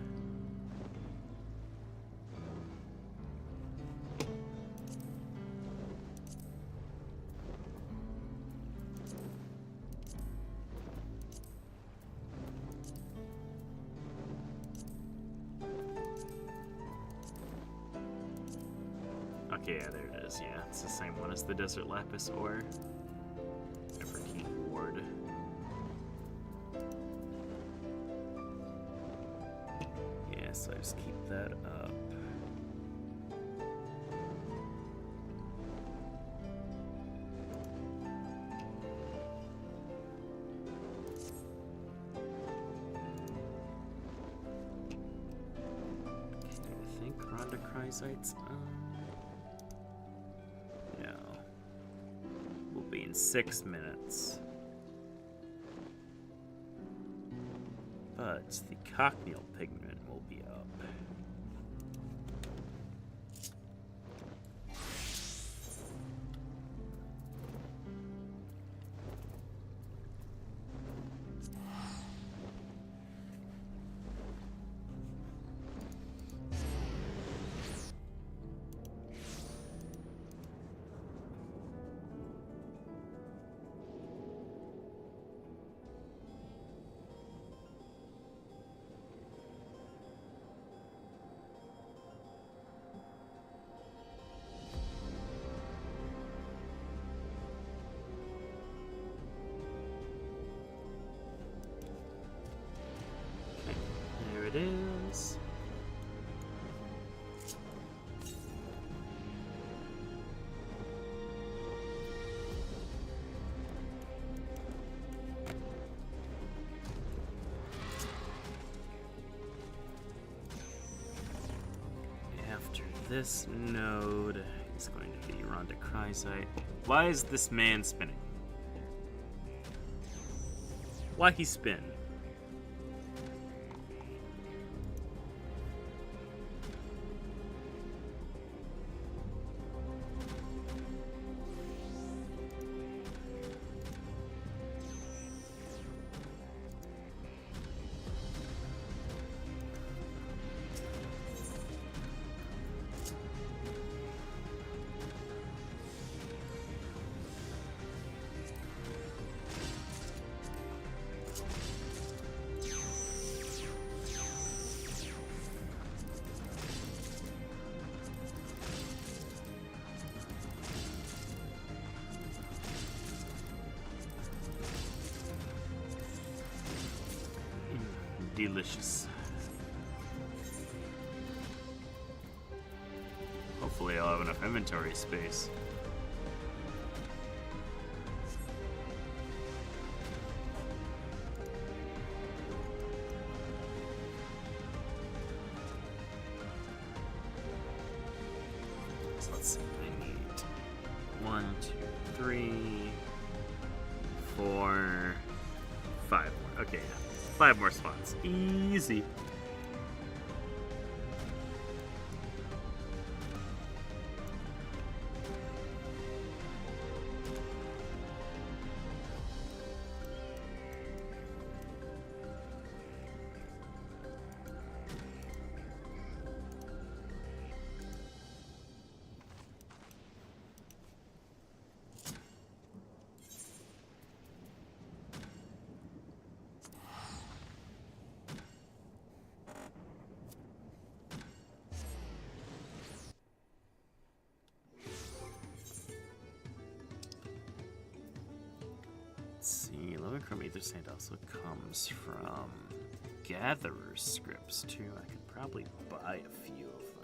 Okay, yeah, there it is. Yeah, it's the same one as the Desert Lapis ore. FF14 ward. Yeah, so I just keep that up. Okay, I think Rhondachrysite's no. We'll be in 6 minutes. But the cochineal pigment will be up. It is. After this node is going to be Rhondachrysite. Why is this man spinning? Why he spin? Delicious. Hopefully I'll have enough inventory space. So let's see, I need 1, 2, 3, 4, 5 more. Okay, yeah. 5 more spots. Easy. See, 11 chrome ether sand also comes from gatherer's scripts too. I could probably buy a few of them.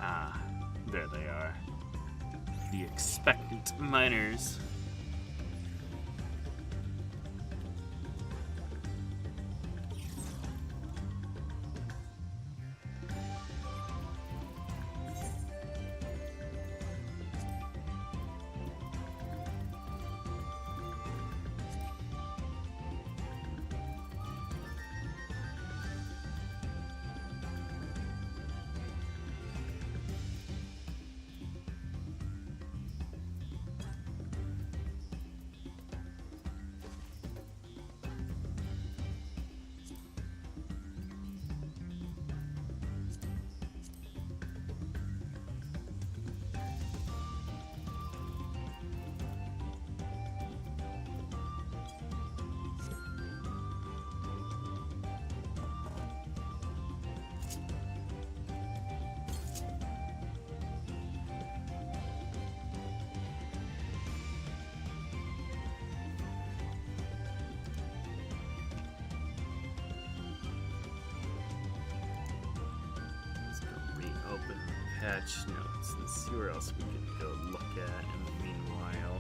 Ah, there they are. The expectant miners. Patch notes and see where else we can go look at in the meanwhile.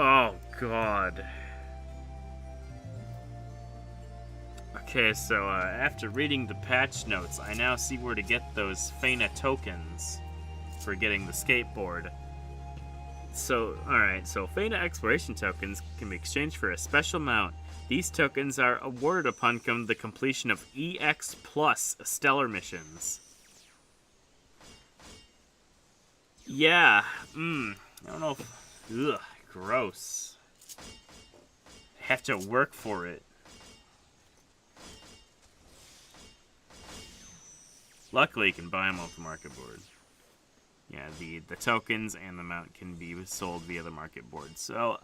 Oh, God. Okay, so after reading the patch notes, I now see where to get those Fena tokens for getting the skateboard. So, alright, so Fena exploration tokens can be exchanged for a special mount. These tokens are awarded upon the completion of EX Plus stellar missions. Yeah, I don't know if... Ugh. Gross. Have to work for it. Luckily, you can buy them off the market board. Yeah, the tokens and the mount can be sold via the market board. So,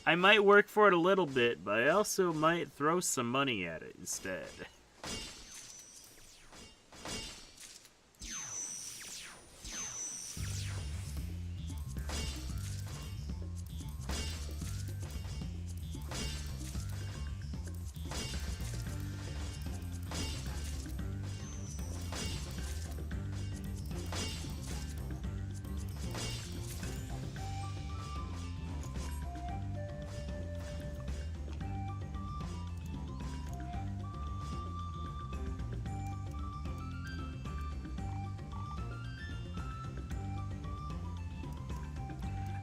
I might work for it a little bit, but I also might throw some money at it instead.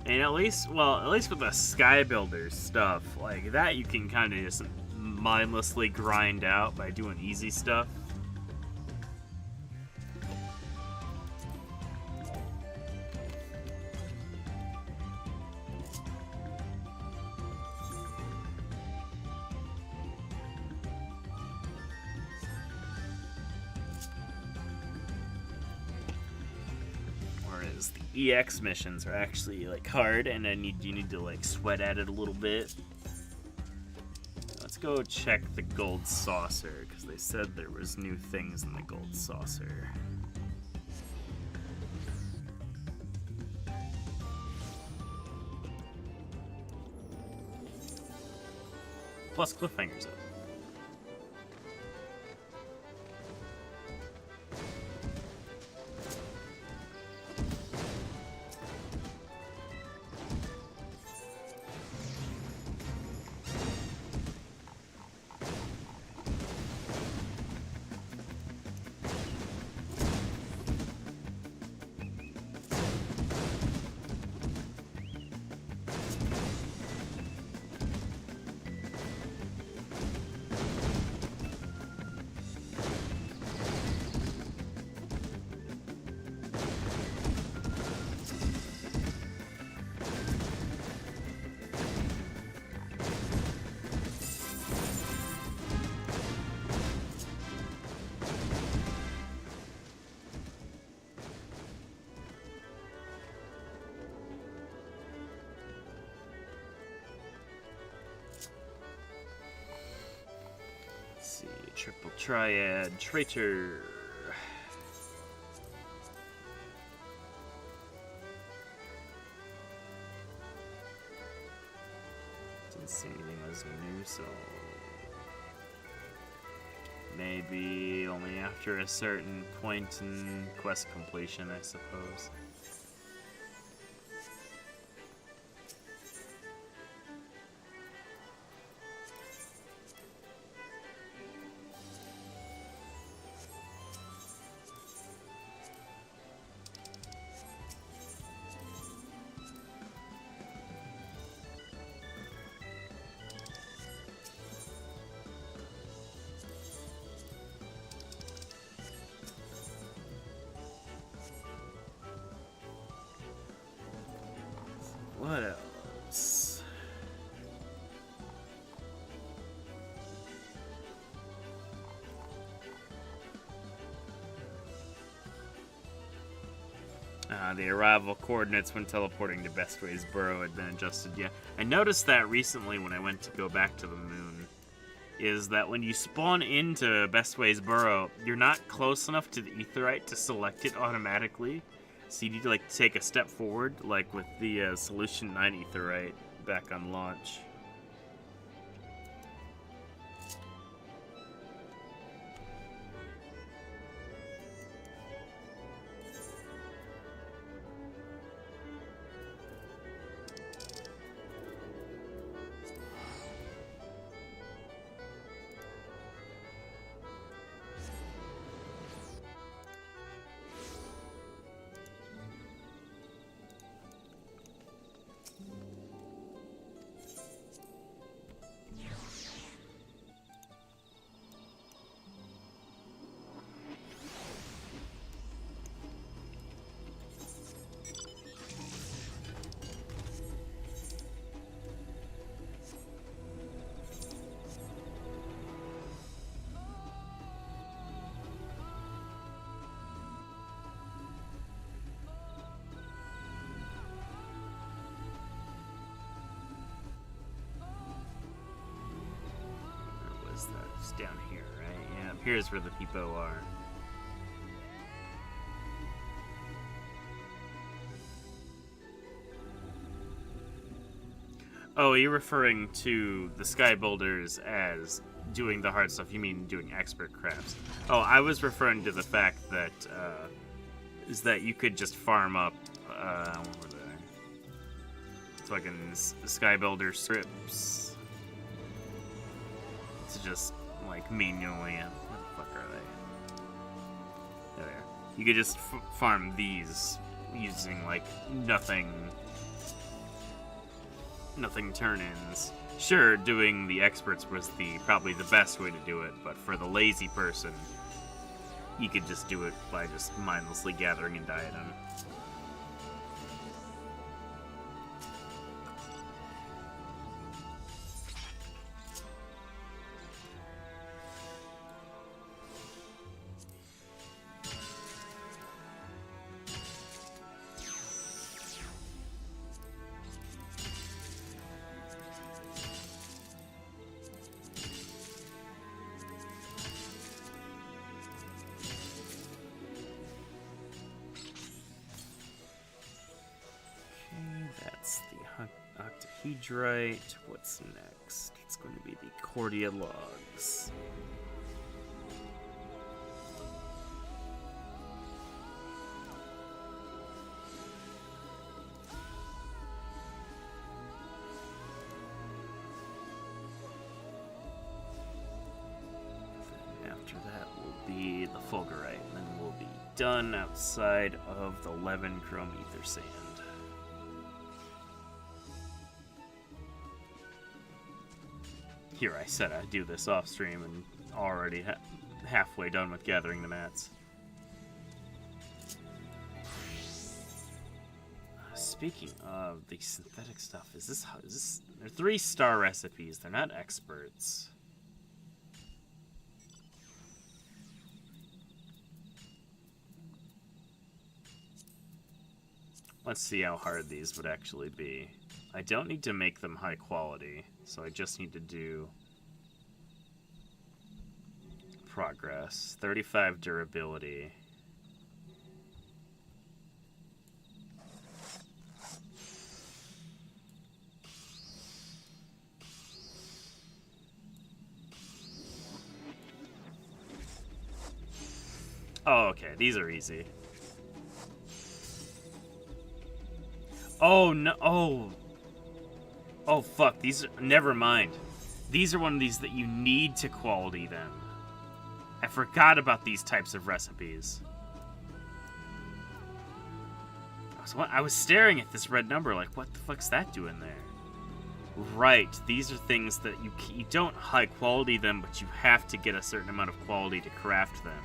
And at least with the Sky Builders stuff, like that you can kind of just mindlessly grind out by doing easy stuff. The EX missions are actually like hard, and then you need to like sweat at it a little bit. Let's go check the gold saucer, because they said there was new things in the gold saucer. Plus cliffhangers up. Triad Traitor. Didn't see anything was new, so maybe only after a certain point in quest completion, I suppose. What else? The arrival coordinates when teleporting to Bestway's Burrow had been adjusted. Yeah, I noticed that recently when I went to go back to the moon. Is that when you spawn into Bestway's Burrow, you're not close enough to the Aetheryte to select it automatically. So you need to like take a step forward, like with the Solution 9 Aetheryte back on launch. That's down here, right? Yeah, here's where the people are. Oh, you're referring to the Sky Builders as doing the hard stuff. You mean doing expert crafts? Oh, I was referring to the fact that is that you could just farm up what were they? Fucking Sky Builder scripts. To just like manually, what the fuck are they? There. You could just farm these using like nothing turn-ins. Sure, doing the experts was probably the best way to do it, but for the lazy person, you could just do it by just mindlessly gathering a diadem. Octahedrite. What's next? It's going to be the Cordia logs. Then after that will be the Fulgurite, and then we'll be done outside of the Levin Chrome Ether Sand. Here, I said I'd do this off stream and already halfway done with gathering the mats. Speaking of the synthetic stuff, is this? They're 3-star recipes. They're not experts. Let's see how hard these would actually be. I don't need to make them high quality, so I just need to do progress, 35 durability. Oh, okay, these are easy. Oh, no, oh, fuck, these are, never mind. These are one of these that you need to quality them. I forgot about these types of recipes. I was staring at this red number like, what the fuck's that doing there? Right, these are things that you don't high quality them, but you have to get a certain amount of quality to craft them.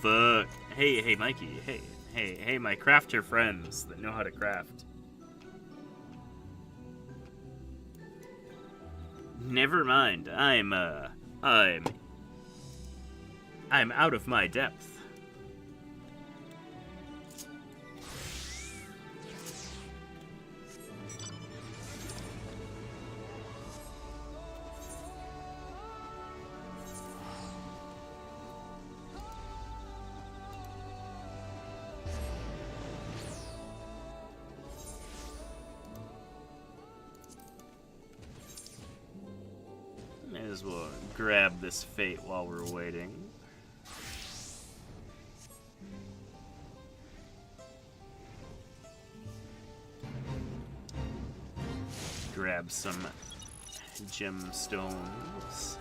Fuck. Hey, Mikey. Hey, my crafter friends that know how to craft. Never mind. I'm out of my depth. May as well grab this fate while we're waiting. Grab some gemstones.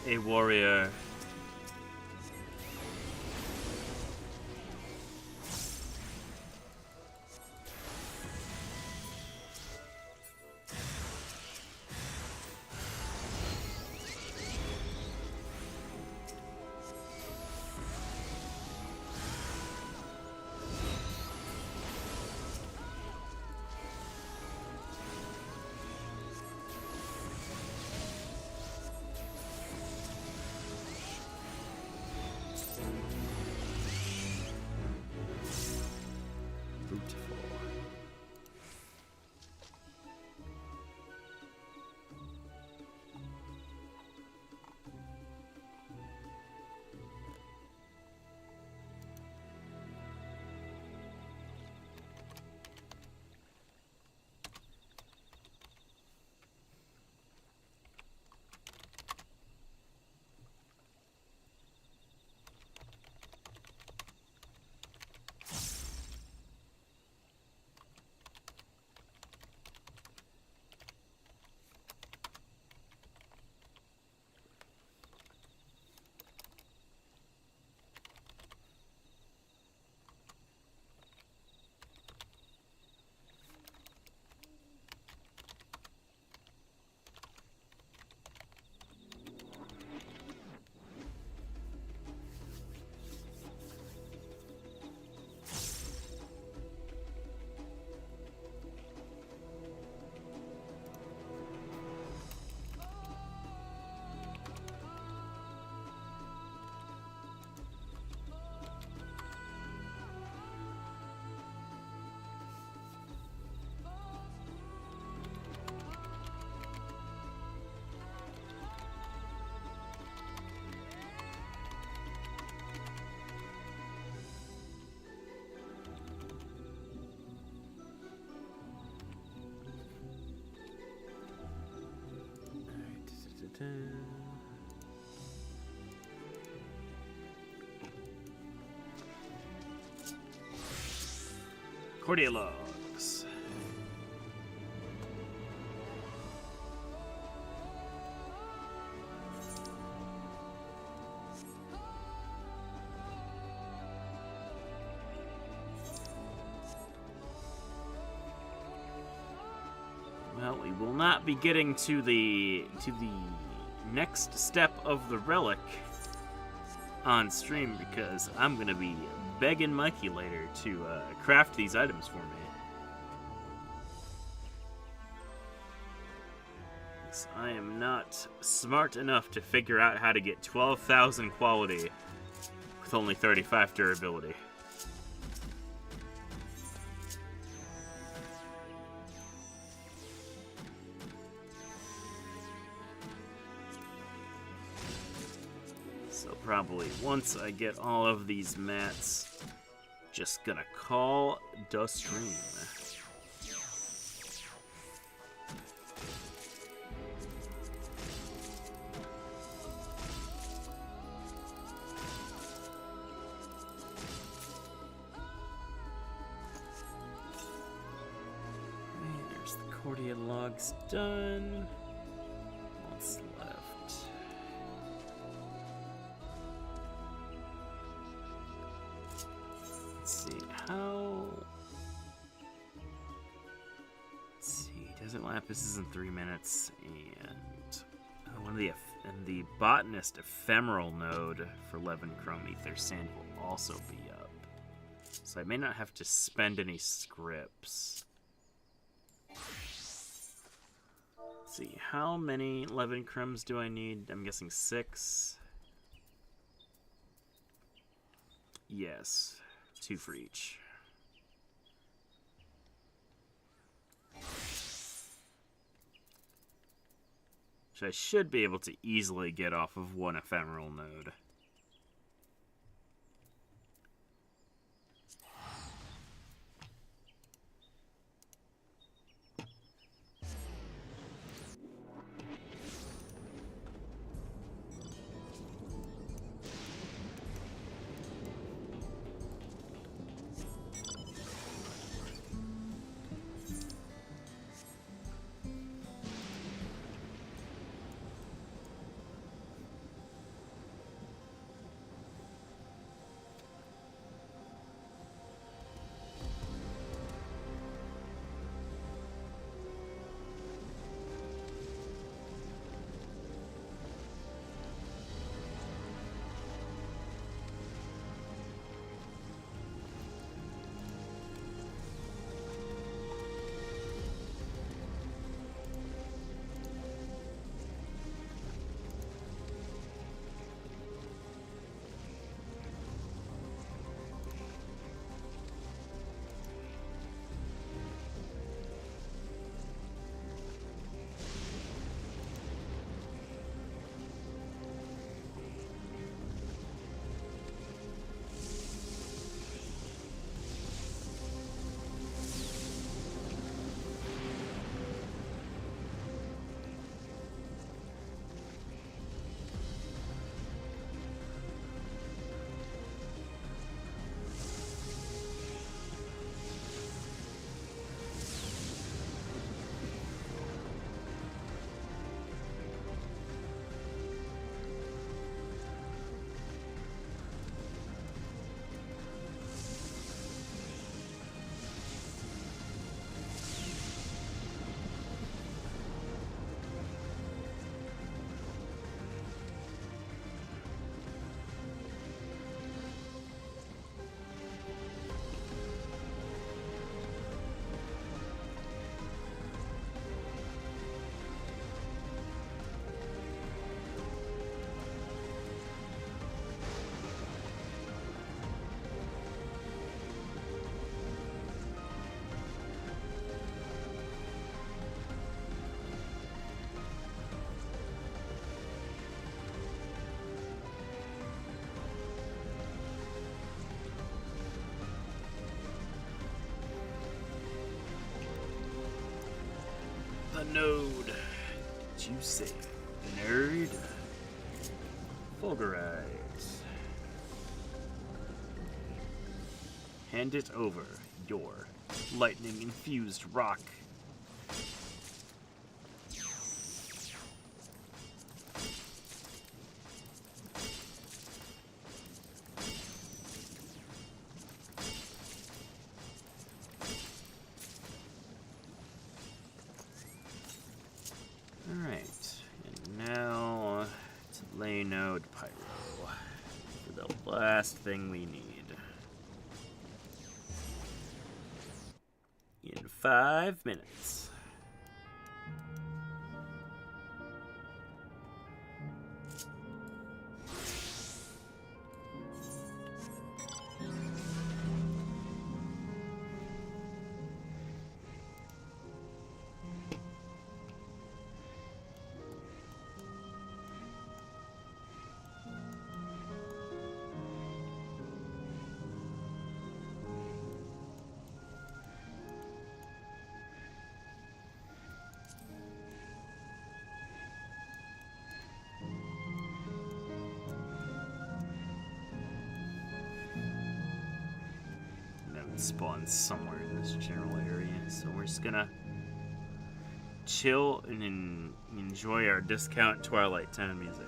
A warrior. Cordia logs. Well, we will not be getting to the next step of the relic on stream because I'm gonna be begging Mikey later to craft these items for me. I am not smart enough to figure out how to get 12,000 quality with only 35 durability. So probably once I get all of these mats, just gonna call the stream. Accordion log's done. What's left? Let's see how. Let's see. Desert Lapis is in 3 minutes, and the botanist ephemeral node for 11 chrome ether sand will also be up. So I may not have to spend any scripts. See, how many 11 crumbs do I need? I'm guessing 6. Yes, 2 for each. So I should be able to easily get off of 1 ephemeral node. The node. Did you say nerd? Fulgurize. Hand it over, your lightning-infused rock. Alright, and now to lay node pyro for the last thing we need. 5 minutes. Spawns somewhere in this general area, so we're just gonna chill and enjoy our discount Twilight Town music.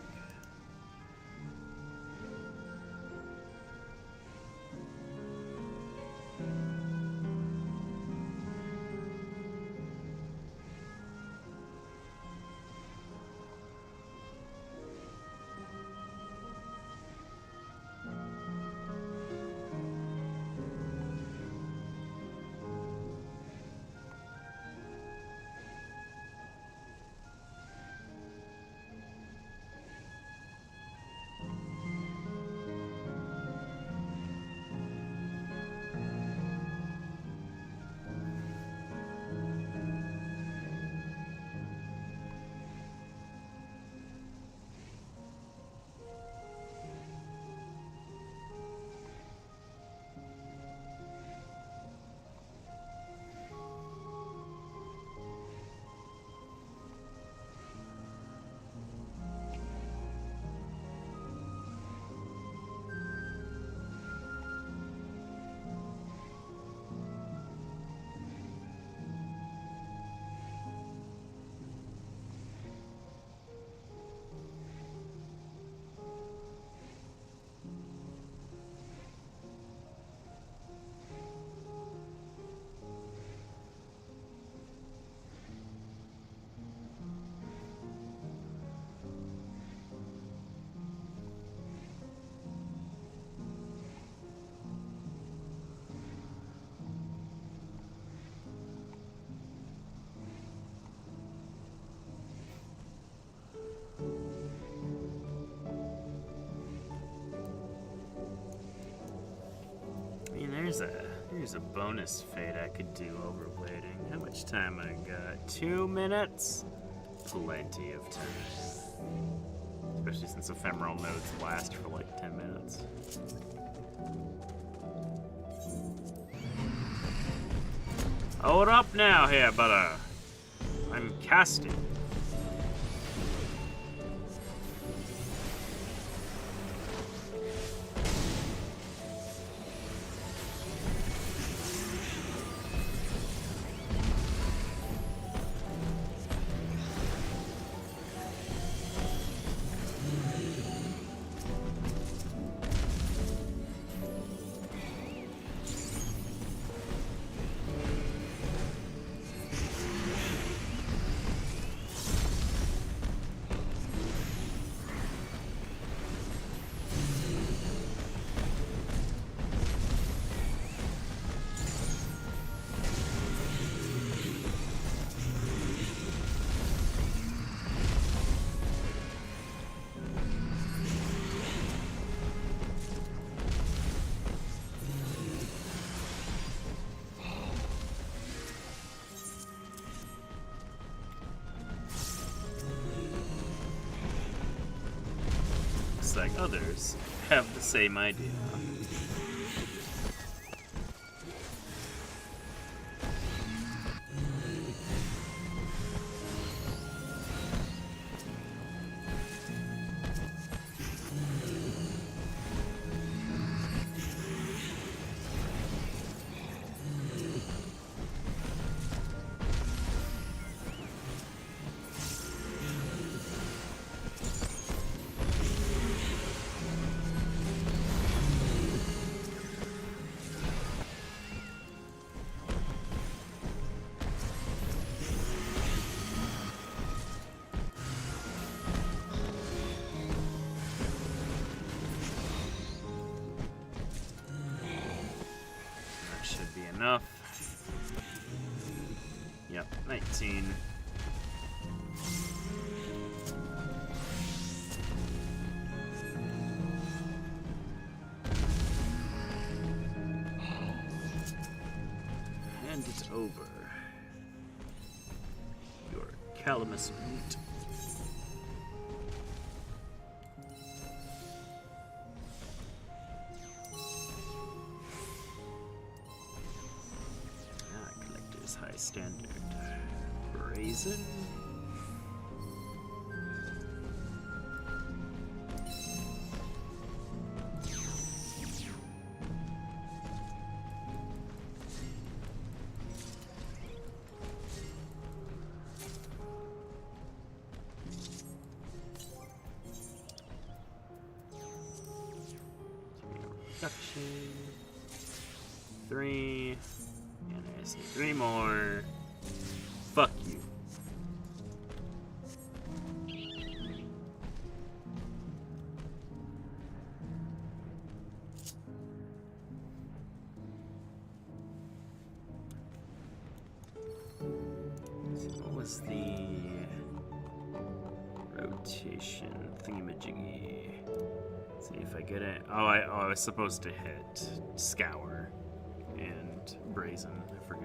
There's a bonus fate I could do over waiting. How much time I got? 2 minutes? Plenty of time. Especially since ephemeral nodes last for like 10 minutes. Hold up now here, brother. I'm casting. Like others have the same idea. Enough. 19. Hand it over. Your calamus meat. Collector's high standard. Brazen. Production. 3. And I see 3 more. Fuck you. So what was the rotation thingamajiggy? See if I get it. Oh, I was supposed to hit Scour and Brazen. I forgot.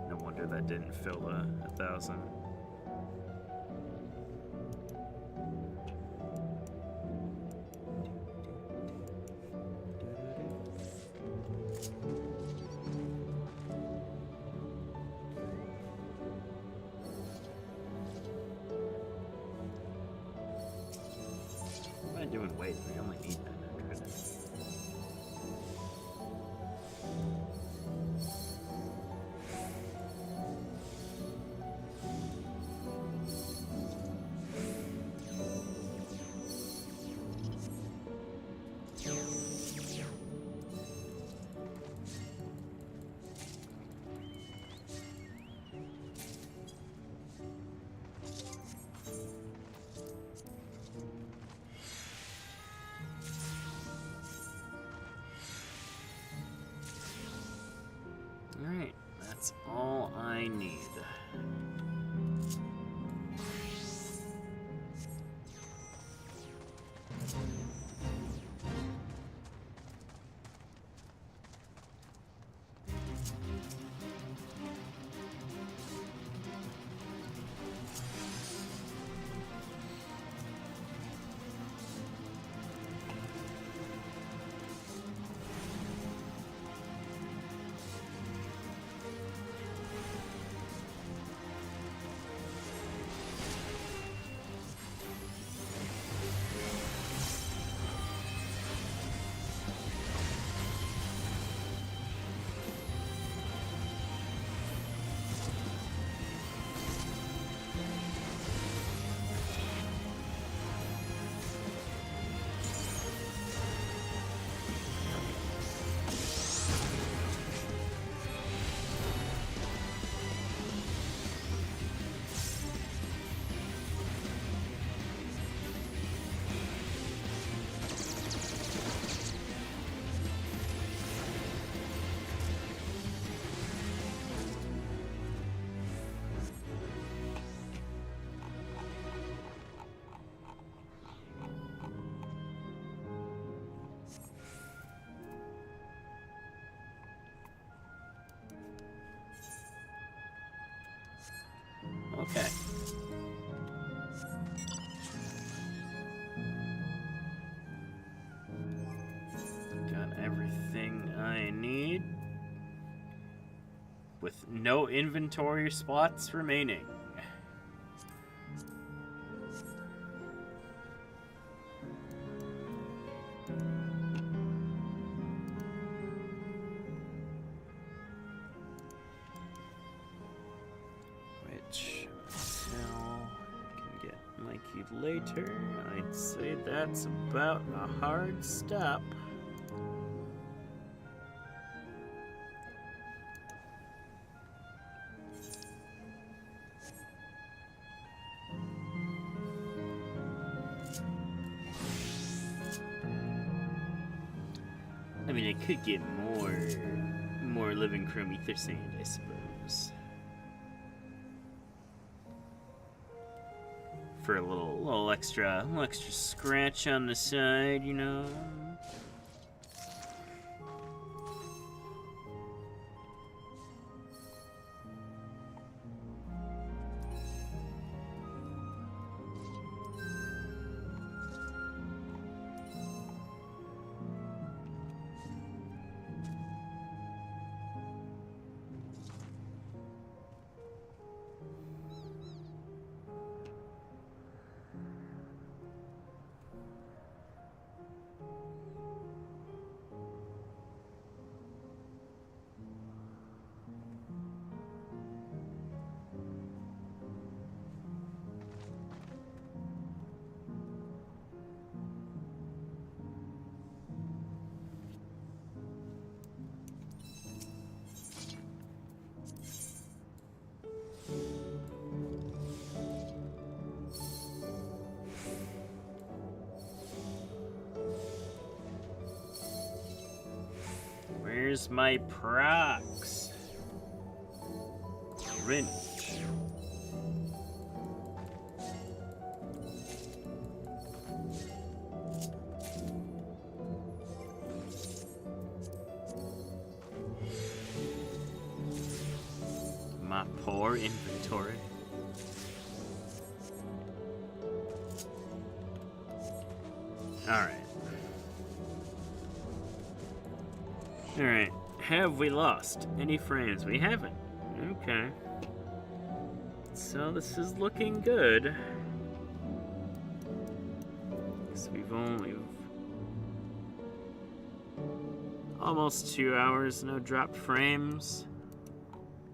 No wonder that didn't fill a 1,000. What am I doing? Wait, I only need 900. Alright, that's all I need. Okay. Got everything I need. With no inventory spots remaining. Which, until I can get Mikey later, I'd say that's about a hard stop. I mean, I could get more living chrome ether sand, I suppose. for a little extra scratch on the side, you know. Where's my procs? Wrench. My poor inventory. Alright. Alright. Have we lost any frames? We haven't. Okay. So this is looking good. So we've almost 2 hours, no dropped frames.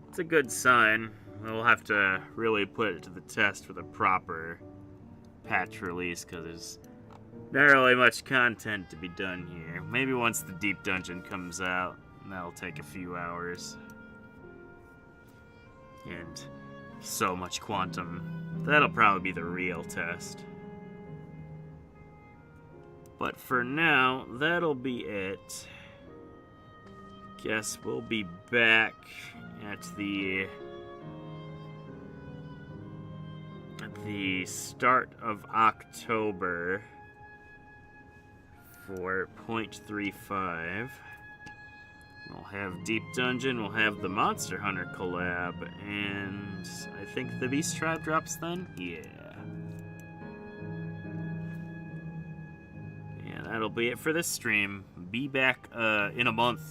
It's a good sign. We'll have to really put it to the test with a proper patch release, because there's not really much content to be done here. Maybe once the deep dungeon comes out, that'll take a few hours. And so much quantum. That'll probably be the real test. But for now, that'll be it. Guess we'll be back at the start of October for 0.35. We'll have Deep Dungeon, we'll have the Monster Hunter collab, and I think the Beast Tribe drops then? Yeah. Yeah, that'll be it for this stream. Be back in a month.